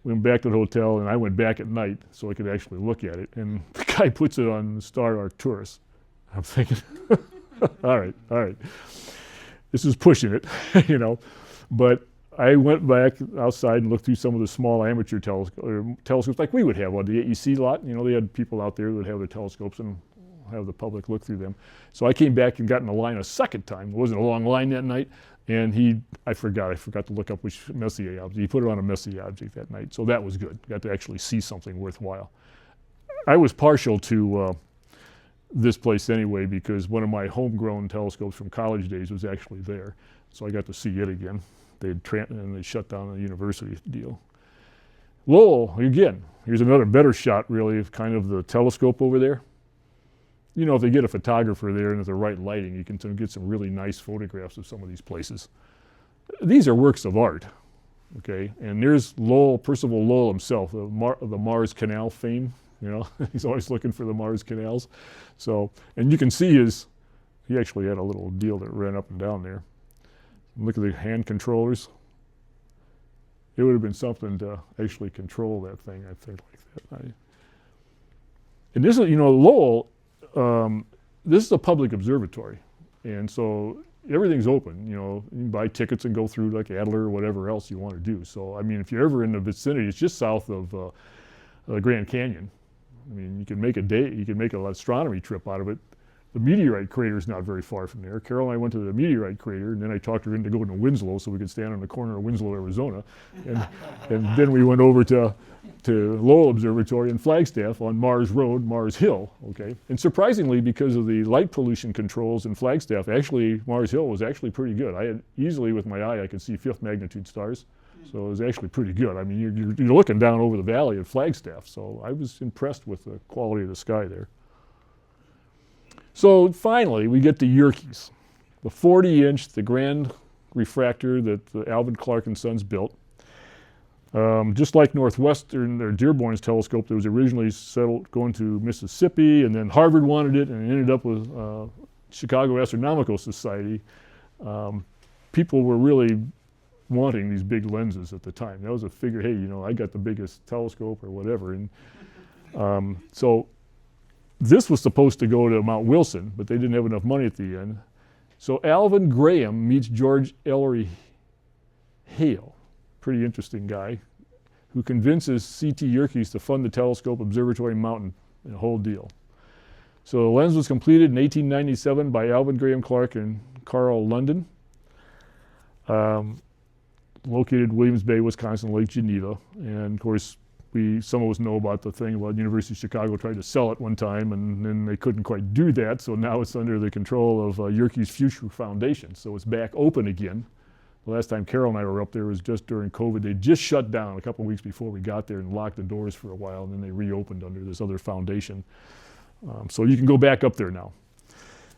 went back to the hotel, and I went back at night so I could actually look at it. And the guy puts it on Star Arcturus. I'm thinking, all right. This is pushing it, But I went back outside and looked through some of the small amateur telescopes like we would have on the AEC lot. They had people out there that would have their telescopes and have the public look through them. So I came back and got in the line a second time. It wasn't a long line that night. And I forgot to look up which Messier object. He put it on a Messier object that night. So that was good. Got to actually see something worthwhile. I was partial to this place anyway because one of my homegrown telescopes from college days was actually there. So I got to see it again. They shut down the university deal. Lowell, again, here's another better shot really of kind of the telescope over there. If they get a photographer there and with the right lighting, you can get some really nice photographs of some of these places. These are works of art, okay? And there's Lowell, Percival Lowell himself, the Mars Canal fame, He's always looking for the Mars canals. So, and you can see he actually had a little deal that ran up and down there. Look at the hand controllers. It would have been something to actually control that thing, I think, like that. And this is, Lowell, this is a public observatory, and so everything's open. You can buy tickets and go through like Adler or whatever else you want to do. So, I mean, if you're ever in the vicinity, it's just south of the Grand Canyon. I mean, you can make an astronomy trip out of it. the meteorite crater is not very far from there. Carol and I went to the meteorite crater, and then I talked her into going to Winslow so we could stand on the corner of Winslow, Arizona. And then we went over to Lowell Observatory in Flagstaff on Mars Road, Mars Hill, okay? And surprisingly, because of the light pollution controls in Flagstaff, actually, Mars Hill was actually pretty good. I had easily, with my eye, I could see fifth magnitude stars. So it was actually pretty good. I mean, you're looking down over the valley at Flagstaff, so I was impressed with the quality of the sky there. So finally, we get to Yerkes, the 40-inch, the grand refractor that Alvan Clark and Sons built. Just like Northwestern or Dearborn's telescope that was originally settled going to Mississippi, and then Harvard wanted it, and it ended up with Chicago Astronomical Society. People were really wanting these big lenses at the time. That was a figure, hey, you know, I got the biggest telescope or whatever. And so this was supposed to go to Mount Wilson, but they didn't have enough money at the end. So Alvan Graham meets George Ellery Hale, pretty interesting guy, who convinces C.T. Yerkes to fund the telescope, observatory, mountain, and the whole deal. So the lens was completed in 1897 by Alvan Graham Clark and Carl London, located Williams Bay, Wisconsin, Lake Geneva. And of course, some of us know about the thing about University of Chicago tried to sell it one time, and then they couldn't quite do that, so now it's under the control of Yerkes Future Foundation. So it's back open again. The last time Carol and I were up there was just during COVID. They just shut down a couple of weeks before we got there and locked the doors for a while, and then they reopened under this other foundation. So you can go back up there now.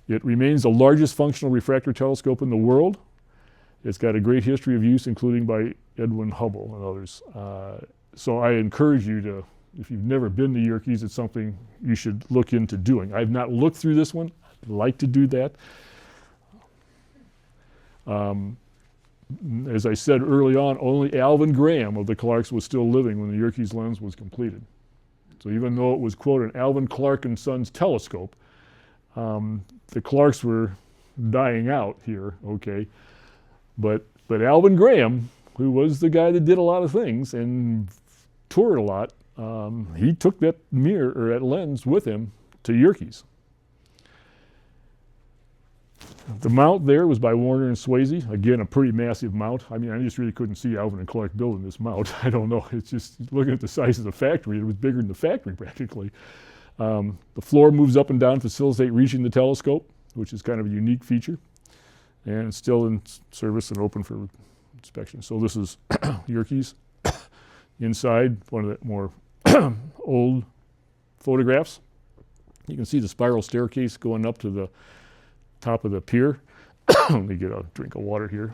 It remains the largest functional refractor telescope in the world. It's got a great history of use, including by Edwin Hubble and others. So I encourage you to, if you've never been to Yerkes, it's something you should look into doing. I've not looked through this one. I'd like to do that. As I said early on, only Alvan Graham of the Clarks was still living when the Yerkes lens was completed. So even though it was, quote, an Alvan Clark and Sons telescope, the Clarks were dying out here, okay? But Alvan Graham, who was the guy that did a lot of things and toured a lot, he took that mirror or that lens with him to Yerkes. The mount there was by Warner and Swayze. Again, a pretty massive mount. I mean, I just really couldn't see Alvan and Clark building this mount. I don't know. It's just looking at the size of the factory, it was bigger than the factory practically. The floor moves up and down to facilitate reaching the telescope, which is kind of a unique feature. And it's still in service and open for inspection. So this is Yerkes. Inside, one of the more old photographs. You can see the spiral staircase going up to the top of the pier. Let me get a drink of water here.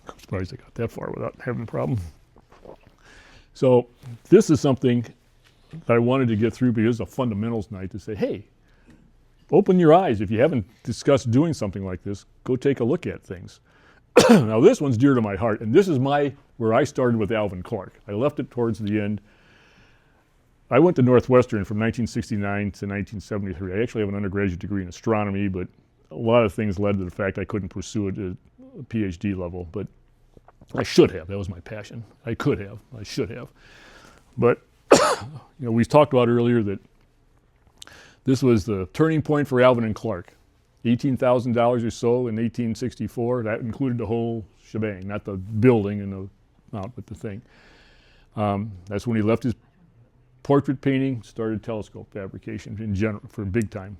I'm surprised I got that far without having a problem. So this is something that I wanted to get through because it's a fundamentals night to say, hey, open your eyes. If you haven't discussed doing something like this, go take a look at things. Now this one's dear to my heart, and this is where I started with Alvan Clark. I left it towards the end. I went to Northwestern from 1969 to 1973. I actually have an undergraduate degree in astronomy, but a lot of things led to the fact I couldn't pursue it at a PhD level, but I should have. That was my passion. I could have. I should have. But you know, we talked about earlier that this was the turning point for Alvan and Clark. $18,000 or so in 1864. That included the whole shebang, not the building and the mount, but the thing. That's when he left his portrait painting, started telescope fabrication in general for big time.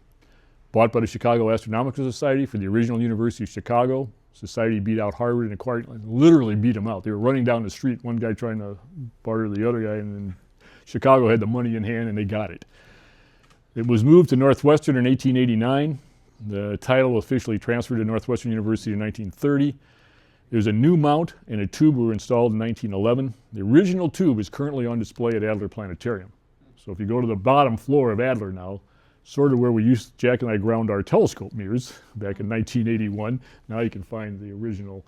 Bought by the Chicago Astronomical Society for the original University of Chicago. Society beat out Harvard and acquired, literally beat them out. They were running down the street, one guy trying to barter the other guy, and then Chicago had the money in hand and they got it. It was moved to Northwestern in 1889. The title officially transferred to Northwestern University in 1930. There's a new mount and a tube were installed in 1911. The original tube is currently on display at Adler Planetarium. So if you go to the bottom floor of Adler now, sort of where Jack and I ground our telescope mirrors back in 1981, now you can find the original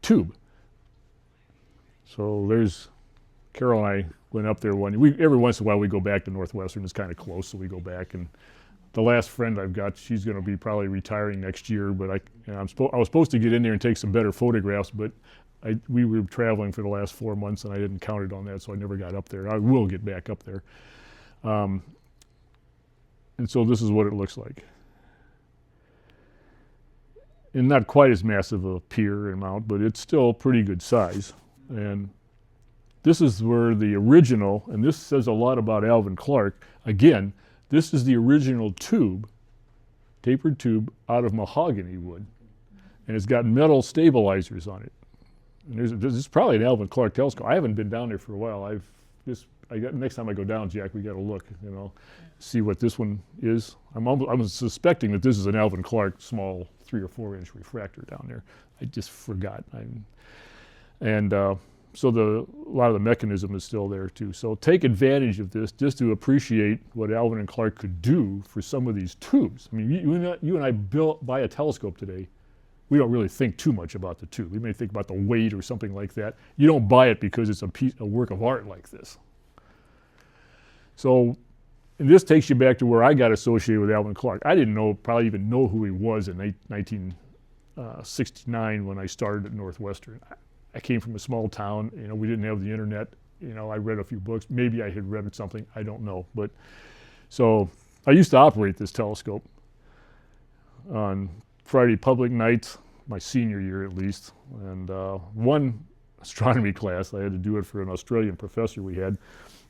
tube. So there's, Carol and I went up there every once in a while we go back to Northwestern. It's kind of close, so we go back. And the last friend I've got, she's going to be probably retiring next year, but I was supposed to get in there and take some better photographs, but we were traveling for the last 4 months and I didn't count it on that, so I never got up there. I will get back up there. And so this is what it looks like. And not quite as massive a pier and mount, but it's still pretty good size. And this is where the original, and this says a lot about Alvan Clark. Again, this is the original tube, tapered tube out of mahogany wood. And it's got metal stabilizers on it. And this is probably an Alvan Clark telescope. I haven't been down there for a while. Next time I go down, Jack, we got to look, see what this one is. I'm suspecting that this is an Alvan Clark small 3 or 4 inch refractor down there. I just forgot. So a lot of the mechanism is still there too. So take advantage of this just to appreciate what Alvan and Clark could do for some of these tubes. I mean, you and I buy a telescope today. We don't really think too much about the tube. We may think about the weight or something like that. You don't buy it because it's a work of art like this. So and this takes you back to where I got associated with Alvan Clark. I didn't probably even know who he was in 1969 when I started at Northwestern. I came from a small town. We didn't have the internet. I read a few books. Maybe I had read something. I don't know. But so I used to operate this telescope on Friday public nights, my senior year at least. And one astronomy class, I had to do it for an Australian professor we had.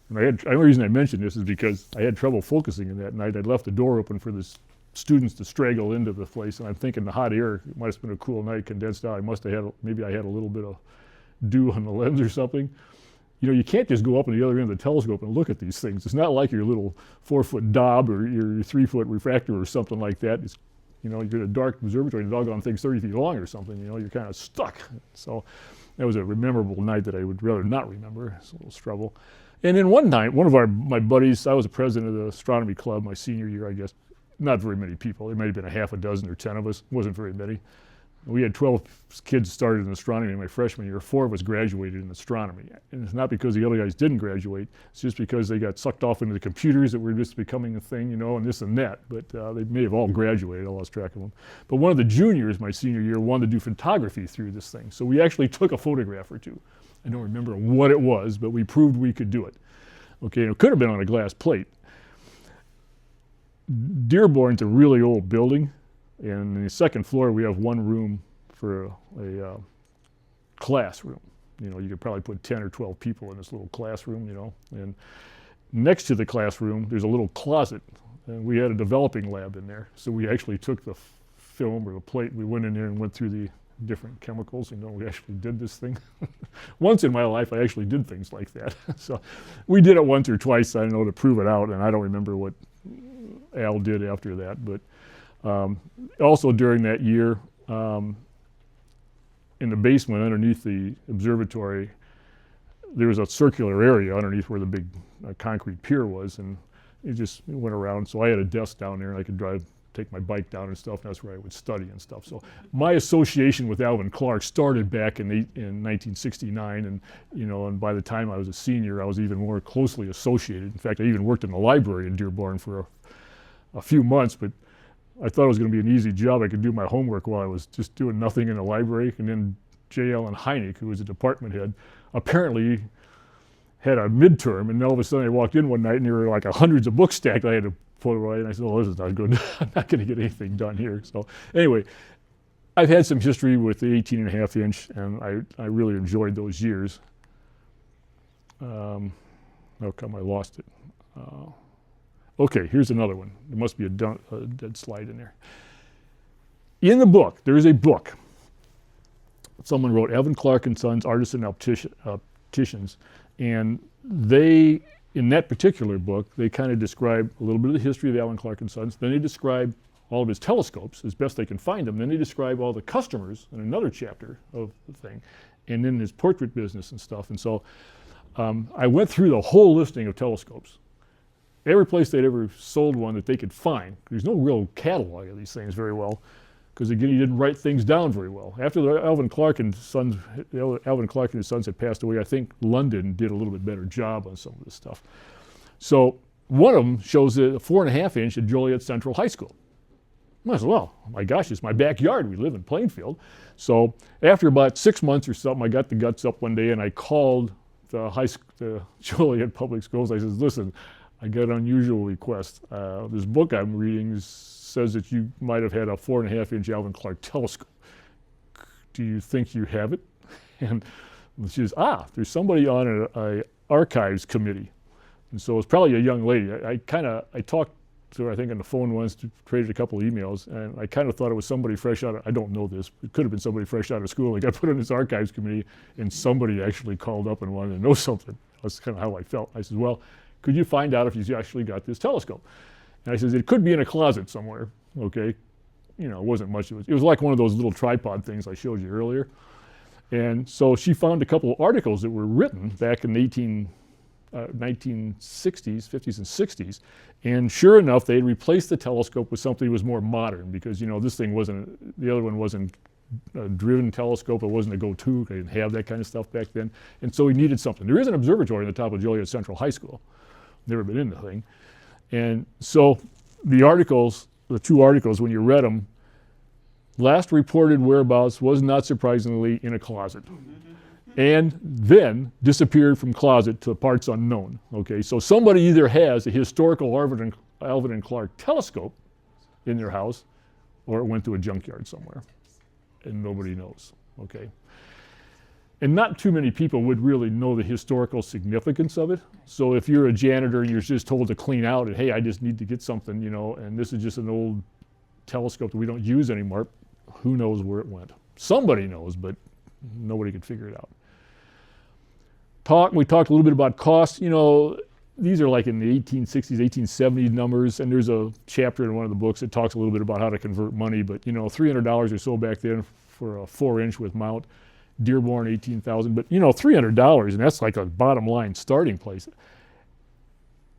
And the only reason I mention this is because I had trouble focusing in that night. I'd left the door open for the students to straggle into the place, and I'm thinking the hot air, it might have been a cool night, condensed out. Maybe I had a little bit of dew on the lens or something. You can't just go up on the other end of the telescope and look at these things. It's not like your little 4-foot Dob or your 3-foot refractor or something like that. You're in a dark observatory and the doggone thing's 30 feet long or something. You're kind of stuck. So that was a memorable night that I would rather not remember. It's a little struggle. And then one night, one of my buddies, I was the president of the astronomy club my senior year, I guess. Not very many people. There might have been a half a dozen or 10 of us. It wasn't very many. We had 12 kids started in astronomy in my freshman year. 4 of us graduated in astronomy. And it's not because the other guys didn't graduate. It's just because they got sucked off into the computers that were just becoming a thing, and this and that. But they may have all graduated. I lost track of them. But one of the juniors my senior year wanted to do photography through this thing. So we actually took a photograph or two. I don't remember what it was, but we proved we could do it. Okay, and it could have been on a glass plate. Dearborn's a really old building, and in the second floor we have one room for a classroom. You could probably put 10 or 12 people in this little classroom, and next to the classroom there's a little closet, and we had a developing lab in there. So we actually took the film or the plate, we went in there and went through the different chemicals, we actually did this thing. Once in my life I actually did things like that. So we did it once or twice, I don't know, to prove it out, and I don't remember what Al did after that. But also during that year, in the basement underneath the observatory, there was a circular area underneath where the big concrete pier was, and it went around. So I had a desk down there, and I could take my bike down and stuff, and that's where I would study and stuff. So my association with Alvan Clark started back in 1969, and and by the time I was a senior, I was even more closely associated. In fact, I even worked in the library in Dearborn for a few months, but I thought it was going to be an easy job. I could do my homework while I was just doing nothing in the library. And then J. Allen Hynek, who was a department head, apparently had a midterm, and all of a sudden I walked in one night and there were like hundreds of books stacked. I had to put away, and I said, "Oh, this is not good. I'm not going to get anything done here." So anyway, I've had some history with the 18.5 inch, and I really enjoyed those years. How come I lost it? Okay, here's another one. There must be a dead slide in there. In the book, there is a book. Someone wrote Alvan Clark and Sons, Artisan Opticians, and they, in that particular book, they kind of describe a little bit of the history of Alvan Clark and Sons. Then they describe all of his telescopes as best they can find them. Then they describe all the customers in another chapter of the thing, and then his portrait business and stuff. And so I went through the whole listing of telescopes. Every place they'd ever sold one that they could find. There's no real catalog of these things very well, because again, he didn't write things down very well. After the Alvan Clark and his sons had passed away, I think London did a little bit better job on some of this stuff. So one of them shows a 4.5 inch at Joliet Central High School. I said, well, my gosh, it's my backyard. We live in Plainfield. So after about 6 months or something, I got the guts up one day and I called the Joliet Public Schools. I said, listen, I got an unusual request. This book I'm reading says that you might have had a 4.5-inch Alvan Clark telescope. Do you think you have it? And she says, there's somebody on a archives committee. And so it's probably a young lady. I talked to her, I think, on the phone once, traded a couple of emails, and I kind of thought it was somebody fresh out of, I don't know this, it could have been somebody fresh out of school. They got put on this archives committee, and somebody actually called up and wanted to know something. That's kind of how I felt. I said, well, could you find out if you actually got this telescope? And I said, it could be in a closet somewhere, okay? You know, it wasn't much. It was like one of those little tripod things I showed you earlier. And so she found a couple of articles that were written back in the 1960s, 50s and 60s, and sure enough, they had replaced the telescope with something that was more modern because, you know, this thing wasn't, the other one wasn't a driven telescope, it wasn't a go-to, they didn't have that kind of stuff back then, and so we needed something. There is an observatory on the top of Joliet Central High School. Never been in the thing. And so the articles, the two articles, when you read them, last reported whereabouts was not surprisingly in a closet. And then disappeared from closet to parts unknown. Okay, so somebody either has a historical Alvan and Clark telescope in their house, or it went to a junkyard somewhere, and nobody knows. Okay, and not too many people would really know the historical significance of it. So if you're a janitor and you're just told to clean out, and hey, I just need to get something, you know, and this is just an old telescope that we don't use anymore, who knows where it went? Somebody knows, but nobody could figure it out. We talked a little bit about cost. You know, these are like in the 1860s, 1870s numbers, and there's a chapter in one of the books that talks a little bit about how to convert money, but you know, $300 or so back then for a 4-inch with mount. Dearborn, $18,000, but you know, $300, and that's like a bottom line starting place.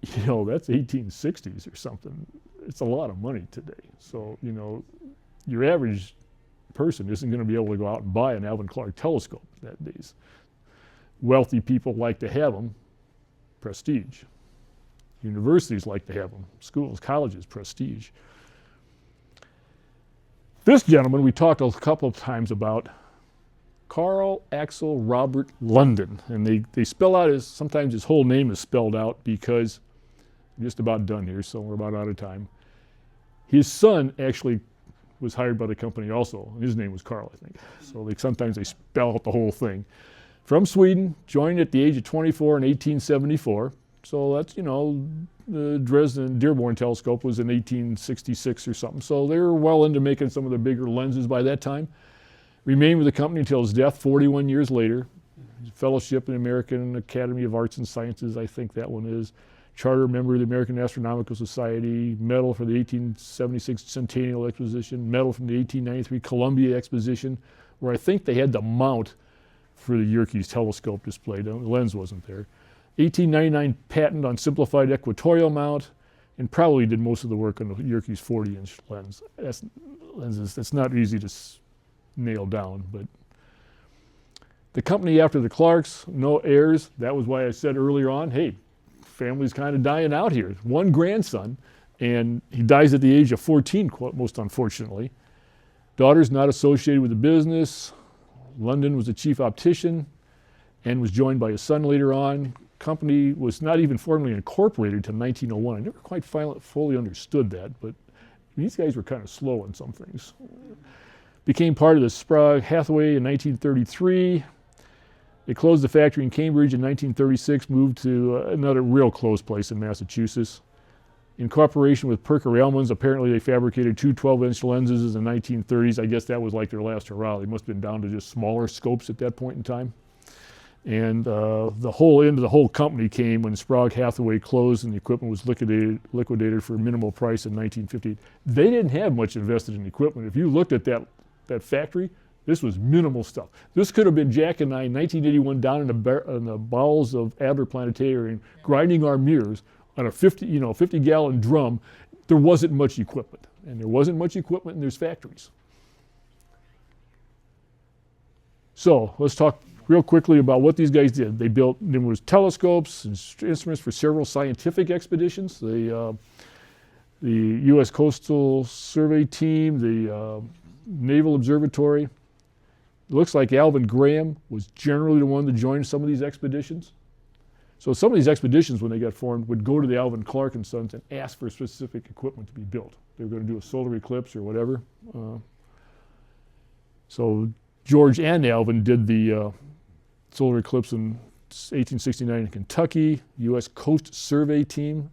You know, that's 1860s or something. It's a lot of money today. So, you know, your average person isn't going to be able to go out and buy an Alvan Clark telescope that days. Wealthy people like to have them, prestige. Universities like to have them, schools, colleges, prestige. This gentleman we talked a couple of times about, Carl Axel Robert London, and they spell out sometimes his whole name is spelled out because I'm just about done here, so we're about out of time. His son actually was hired by the company also, and his name was Carl, I think. So sometimes they spell out the whole thing. From Sweden, joined at the age of 24 in 1874. So that's, you know, the Dresden Dearborn telescope was in 1866 or something. So they were well into making some of the bigger lenses by that time. Remained with the company until his death 41 years later. Fellowship in the American Academy of Arts and Sciences, I think that one is. Charter member of the American Astronomical Society, medal for the 1876 Centennial Exposition, medal from the 1893 Columbia Exposition, where I think they had the mount for the Yerkes telescope displayed. The lens wasn't there. 1899 patent on simplified equatorial mount, and probably did most of the work on the Yerkes 40-inch lens. That's not easy to nail down, but the company after the Clarks, no heirs. That was why I said earlier on, hey, family's kind of dying out here. One grandson, and he dies at the age of 14, most unfortunately. Daughter's not associated with the business. London was the chief optician and was joined by his son later on. Company was not even formally incorporated until 1901. I never quite fully understood that, but these guys were kind of slow on some things. Became part of the Sprague Hathaway in 1933. They closed the factory in Cambridge in 1936, moved to another real close place in Massachusetts. In cooperation with Perker-Elmans, apparently they fabricated two 12-inch lenses in the 1930s. I guess that was like their last hurrah. They must have been down to just smaller scopes at that point in time. And the whole end of the whole company came when Sprague Hathaway closed and the equipment was liquidated for a minimal price in 1958. They didn't have much invested in equipment. If you looked at that factory, this was minimal stuff. This could have been Jack and I in 1981 down in the bowels of Adler Planetarium grinding our mirrors on a 50-gallon drum. There wasn't much equipment, and there wasn't much equipment in those factories. So let's talk real quickly about what these guys did. They built numerous telescopes and instruments for several scientific expeditions. They the U.S. Coastal Survey Team, the Naval Observatory. It looks like Alvan Graham was generally the one to join some of these expeditions. So some of these expeditions, when they got formed, would go to the Alvan Clark and Sons and ask for specific equipment to be built. They were going to do a solar eclipse or whatever. So George and Alvan did the solar eclipse in 1869 in Kentucky, U.S. Coast Survey Team.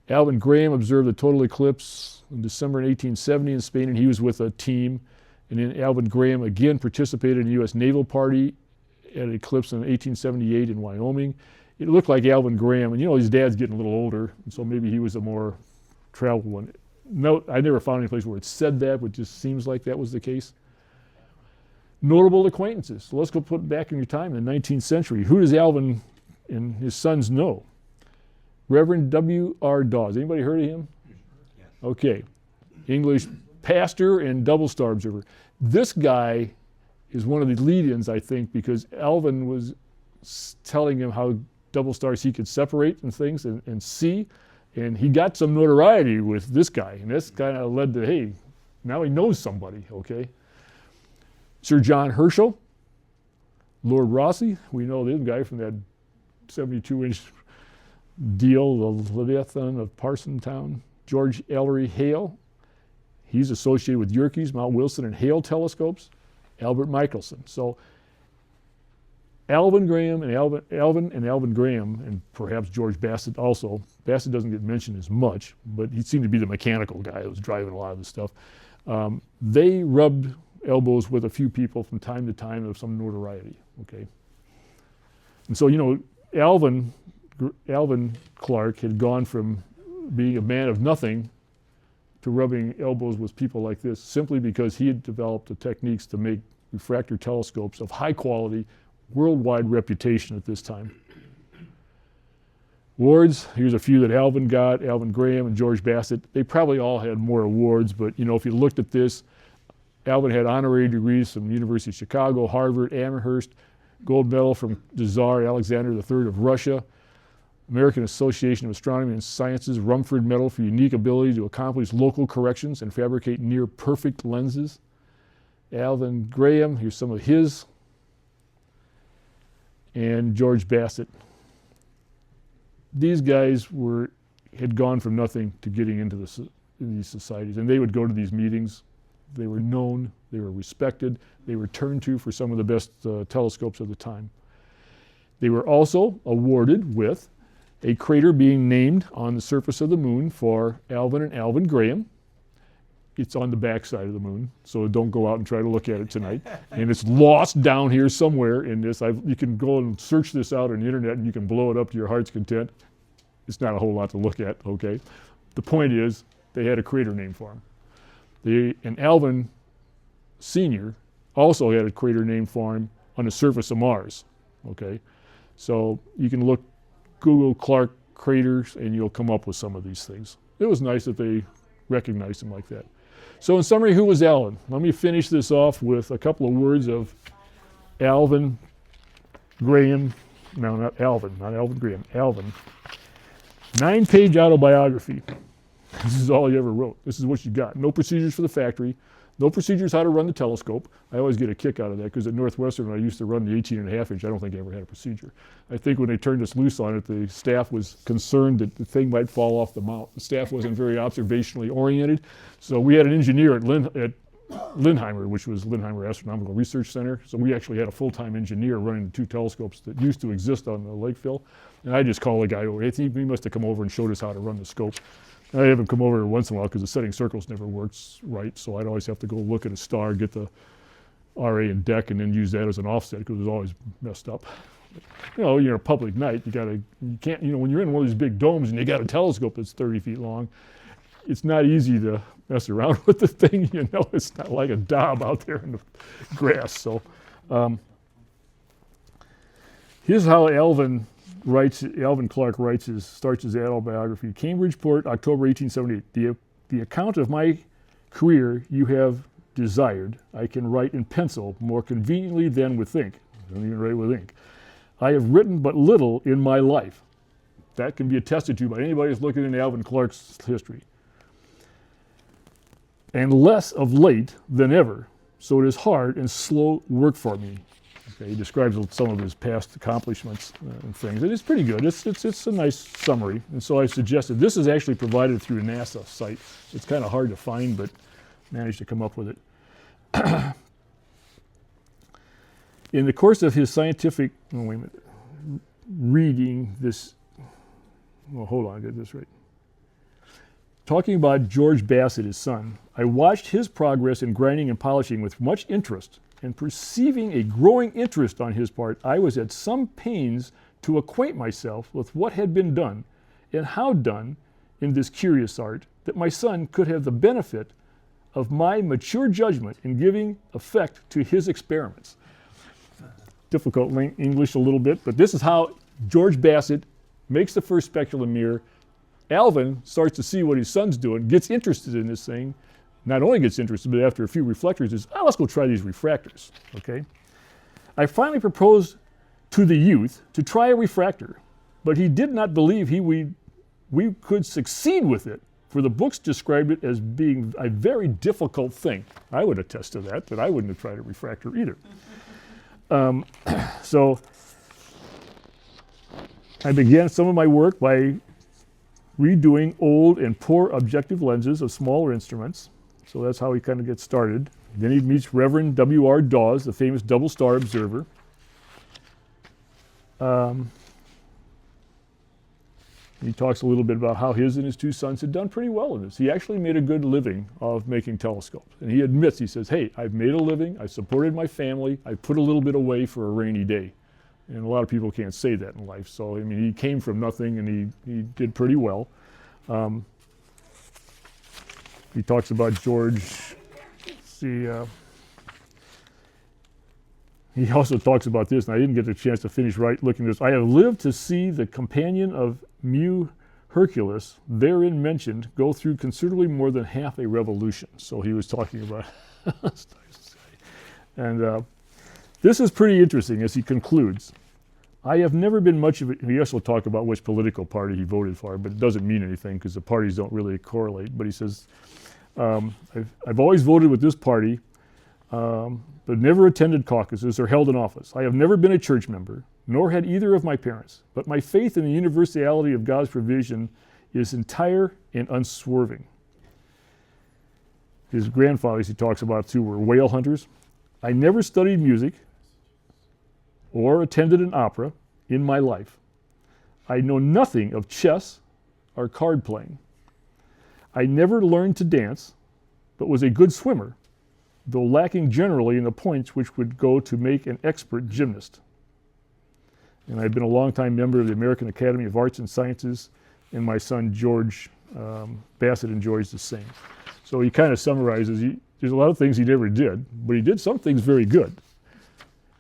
Alvan Graham observed the total eclipse in December 1870 in Spain, and he was with a team. And then Alvan Graham again participated in the U.S. Naval Party at an eclipse in 1878 in Wyoming. It looked like Alvan Graham, and you know his dad's getting a little older, and so maybe he was a more traveled one. No, I never found any place where it said that, but it just seems like that was the case. Notable acquaintances. So let's go put back in your time in the 19th century. Who does Alvan and his sons know? Reverend W.R. Dawes. Anybody heard of him? Yes. Okay. English pastor and double star observer. This guy is one of the lead-ins, I think, because Alvan was telling him how double stars he could separate and things and see, and he got some notoriety with this guy, and this kind of led to, hey, now he knows somebody, okay? Sir John Herschel, Lord Rosse, we know this guy from that 72-inch deal, the Leviathan of Parsonstown. George Ellery Hale, he's associated with Yerkes, Mount Wilson, and Hale telescopes. Albert Michelson. So Alvan Graham and Alvan Graham, and perhaps George Bassett also. Bassett doesn't get mentioned as much, but he seemed to be the mechanical guy that was driving a lot of the stuff. They rubbed elbows with a few people from time to time of some notoriety, okay? And so, you know, Alvan Clark had gone from being a man of nothing to rubbing elbows with people like this simply because he had developed the techniques to make refractor telescopes of high quality, worldwide reputation at this time. Awards, here's a few that Alvan got, Alvan Graham and George Bassett. They probably all had more awards, but you know, if you looked at this, Alvan had honorary degrees from the University of Chicago, Harvard, Amherst, gold medal from the Tsar Alexander III of Russia, American Association of Astronomy and Sciences Rumford Medal for unique ability to accomplish local corrections and fabricate near-perfect lenses. Alvan Graham, here's some of his, and George Bassett. These guys had gone from nothing to getting into these societies, and they would go to these meetings. They were known, they were respected, they were turned to for some of the best telescopes of the time. They were also awarded with a crater being named on the surface of the moon for Alvan and Alvan Graham. It's on the backside of the moon, so don't go out and try to look at it tonight. And it's lost down here somewhere in this. You can go and search this out on the internet and you can blow it up to your heart's content. It's not a whole lot to look at, okay? The point is, they had a crater named for him. And Alvan Sr. also had a crater named for him on the surface of Mars, okay? So you can Google Clark craters and you'll come up with some of these things. It was nice that they recognized him like that. So in summary, who was Alvan? Let me finish this off with a couple of words of Alvan Graham. No, not Alvan Graham, Alvan. 9-page autobiography. This is all he ever wrote. This is what you got. No procedures for the factory. No procedures how to run the telescope. I always get a kick out of that because at Northwestern, when I used to run the 18.5-inch, I don't think I ever had a procedure. I think when they turned us loose on it, the staff was concerned that the thing might fall off the mount. The staff wasn't very observationally oriented. So we had an engineer at Lindheimer, which was Lindheimer Astronomical Research Center. So we actually had a full-time engineer running the two telescopes that used to exist on the Lakeville. And I just called the guy over. He must have come over and showed us how to run the scope. I have him come over once in a while because the setting circles never works right, so I'd always have to go look at a star, get the RA and deck, and then use that as an offset because it was always messed up. You know, you're a public night, you can't, you know, when you're in one of these big domes and you got a telescope that's 30 feet long, it's not easy to mess around with the thing, you know, it's not like a daub out there in the grass. So here's how Alvan Clark starts his autobiography. Cambridgeport, October 1878. The account of my career you have desired, I can write in pencil more conveniently than with ink. I don't even write with ink. I have written but little in my life. That can be attested to by anybody who's looking into Alvan Clark's history. and less of late than ever, so it is hard and slow work for me. Okay, he describes some of his past accomplishments and things. It's pretty good. It's a nice summary. And so I suggested, this is actually provided through a NASA site. It's kind of hard to find, but managed to come up with it. In the course of his scientific, reading this, well, hold on, I get this right. Talking about George Bassett, his son, I watched his progress in grinding and polishing with much interest, and perceiving a growing interest on his part, I was at some pains to acquaint myself with what had been done and how done in this curious art, that my son could have the benefit of my mature judgment in giving effect to his experiments. Difficult English a little bit, but this is how George Bassett makes the first speculum mirror. Alvan starts to see what his son's doing, gets interested in this thing, not only gets interested, but after a few reflectors says, let's go try these refractors, okay? I finally proposed to the youth to try a refractor, but he did not believe we could succeed with it, for the books described it as being a very difficult thing. I would attest to that, but I wouldn't have tried a refractor either. So I began some of my work by redoing old and poor objective lenses of smaller instruments. So that's how he kind of gets started. Then he meets Reverend W.R. Dawes, the famous double star observer. He talks a little bit about how his and his two sons had done pretty well in this. He actually made a good living of making telescopes. And he admits, he says, hey, I've made a living, I supported my family, I put a little bit away for a rainy day. And a lot of people can't say that in life. So, I mean, he came from nothing and he did pretty well. He talks about George, he also talks about this, and I didn't get the chance to finish looking at this. I have lived to see the companion of Mu Hercules, therein mentioned, go through considerably more than half a revolution. So he was talking about, and this is pretty interesting as he concludes. I have never been much of a, he also talked about which political party he voted for, but it doesn't mean anything because the parties don't really correlate. But he says, I've always voted with this party, but never attended caucuses or held an office. I have never been a church member, nor had either of my parents. But my faith in the universality of God's provision is entire and unswerving. His grandfathers, he talks about too, were whale hunters. I never studied music or attended an opera in my life. I know nothing of chess or card playing. I never learned to dance, but was a good swimmer, though lacking generally in the points which would go to make an expert gymnast. And I've been a longtime member of the American Academy of Arts and Sciences, and my son George Bassett enjoys the same. So he kind of summarizes, there's a lot of things he never did, but he did some things very good.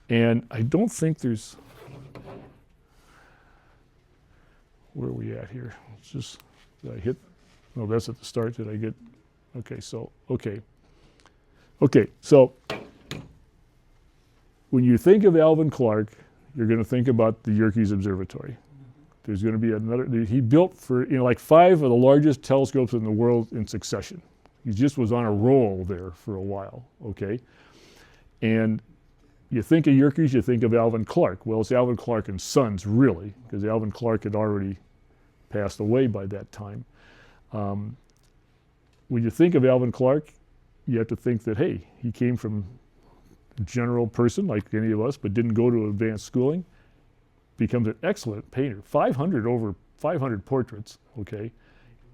And I don't think there's, where are we at here? It's just, did I hit, no, that's at the start, did I get, okay, so, okay. Okay, so when you think of Alvan Clark, you're going to think about the Yerkes Observatory. There's going to be another, he built for, like 5 of the largest telescopes in the world in succession. He just was on a roll there for a while, okay? And you think of Yerkes, you think of Alvan Clark. Well, it's Alvan Clark and Sons, really, because Alvan Clark had already passed away by that time. When you think of Alvan Clark, you have to think that, hey, he came from a general person like any of us, but didn't go to advanced schooling, becomes an excellent painter, over 500 portraits, okay,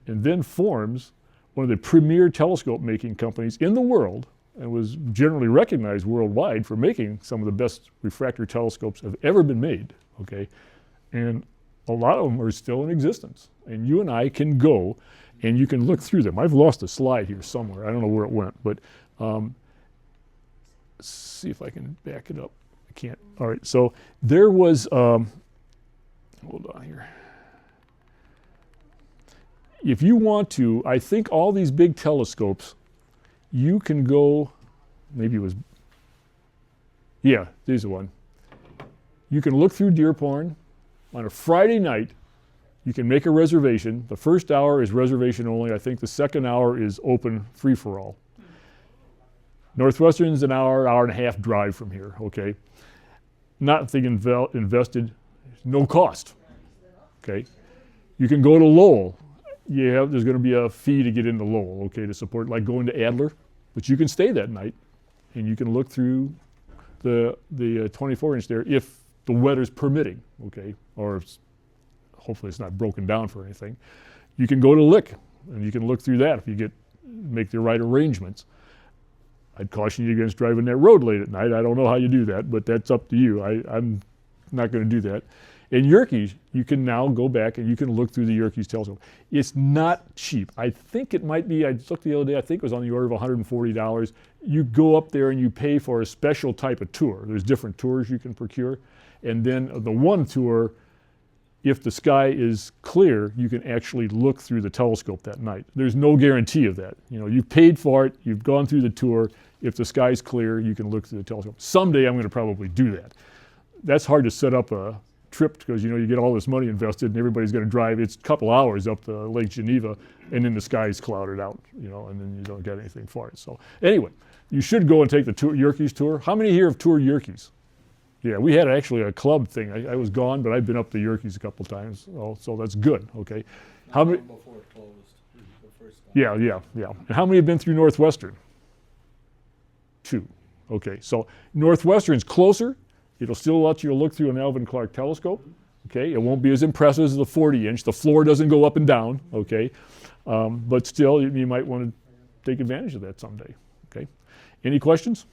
and then forms one of the premier telescope making companies in the world, and was generally recognized worldwide for making some of the best refractor telescopes have ever been made, okay? And a lot of them are still in existence. And you and I can go and you can look through them. I've lost a slide here somewhere. I don't know where it went, but let's see if I can back it up. I can't. All right, so there was, hold on here. If you want to, I think all these big telescopes, you can go, maybe it was, yeah, there's the one. You can look through Dearborn on a Friday night. You can make a reservation. The first hour is reservation only. I think the second hour is open free for all, Northwestern's an hour, hour and a half drive from here, okay? Nothing invested, no cost, okay? You can go to Lowell. There's going to be a fee to get into Lowell, okay, to support, like going to Adler, but you can stay that night and you can look through the 24-inch there if the weather's permitting, okay, or hopefully it's not broken down for anything. You can go to Lick and you can look through that if you make the right arrangements. I'd caution you against driving that road late at night. I don't know how you do that, but that's up to you. I'm not going to do that. In Yerkes, you can now go back and you can look through the Yerkes telescope. It's not cheap. I think it might be, I looked the other day, I think it was on the order of $140. You go up there and you pay for a special type of tour. There's different tours you can procure. And then the one tour, if the sky is clear, you can actually look through the telescope that night. There's no guarantee of that. You know, you've paid for it, you've gone through the tour. If the sky's clear, you can look through the telescope. Someday I'm going to probably do that. That's hard to set up a trip because, you know, you get all this money invested and everybody's going to drive. It's a couple hours up to Lake Geneva and then the sky's clouded out, you know, and then you don't get anything for it. So anyway, you should go and take the Yerkes tour. How many here have toured Yerkes? Yeah, we had actually a club thing. I was gone, but I've been up to Yerkes a couple times, so that's good, okay. How many? Before it closed, the first time. Yeah. And how many have been through Northwestern? 2. Okay, so Northwestern's closer. It'll still let you look through an Alvan Clark telescope. Okay, it won't be as impressive as the 40-inch. The floor doesn't go up and down. Okay, but still, you might want to take advantage of that someday. Okay, any questions?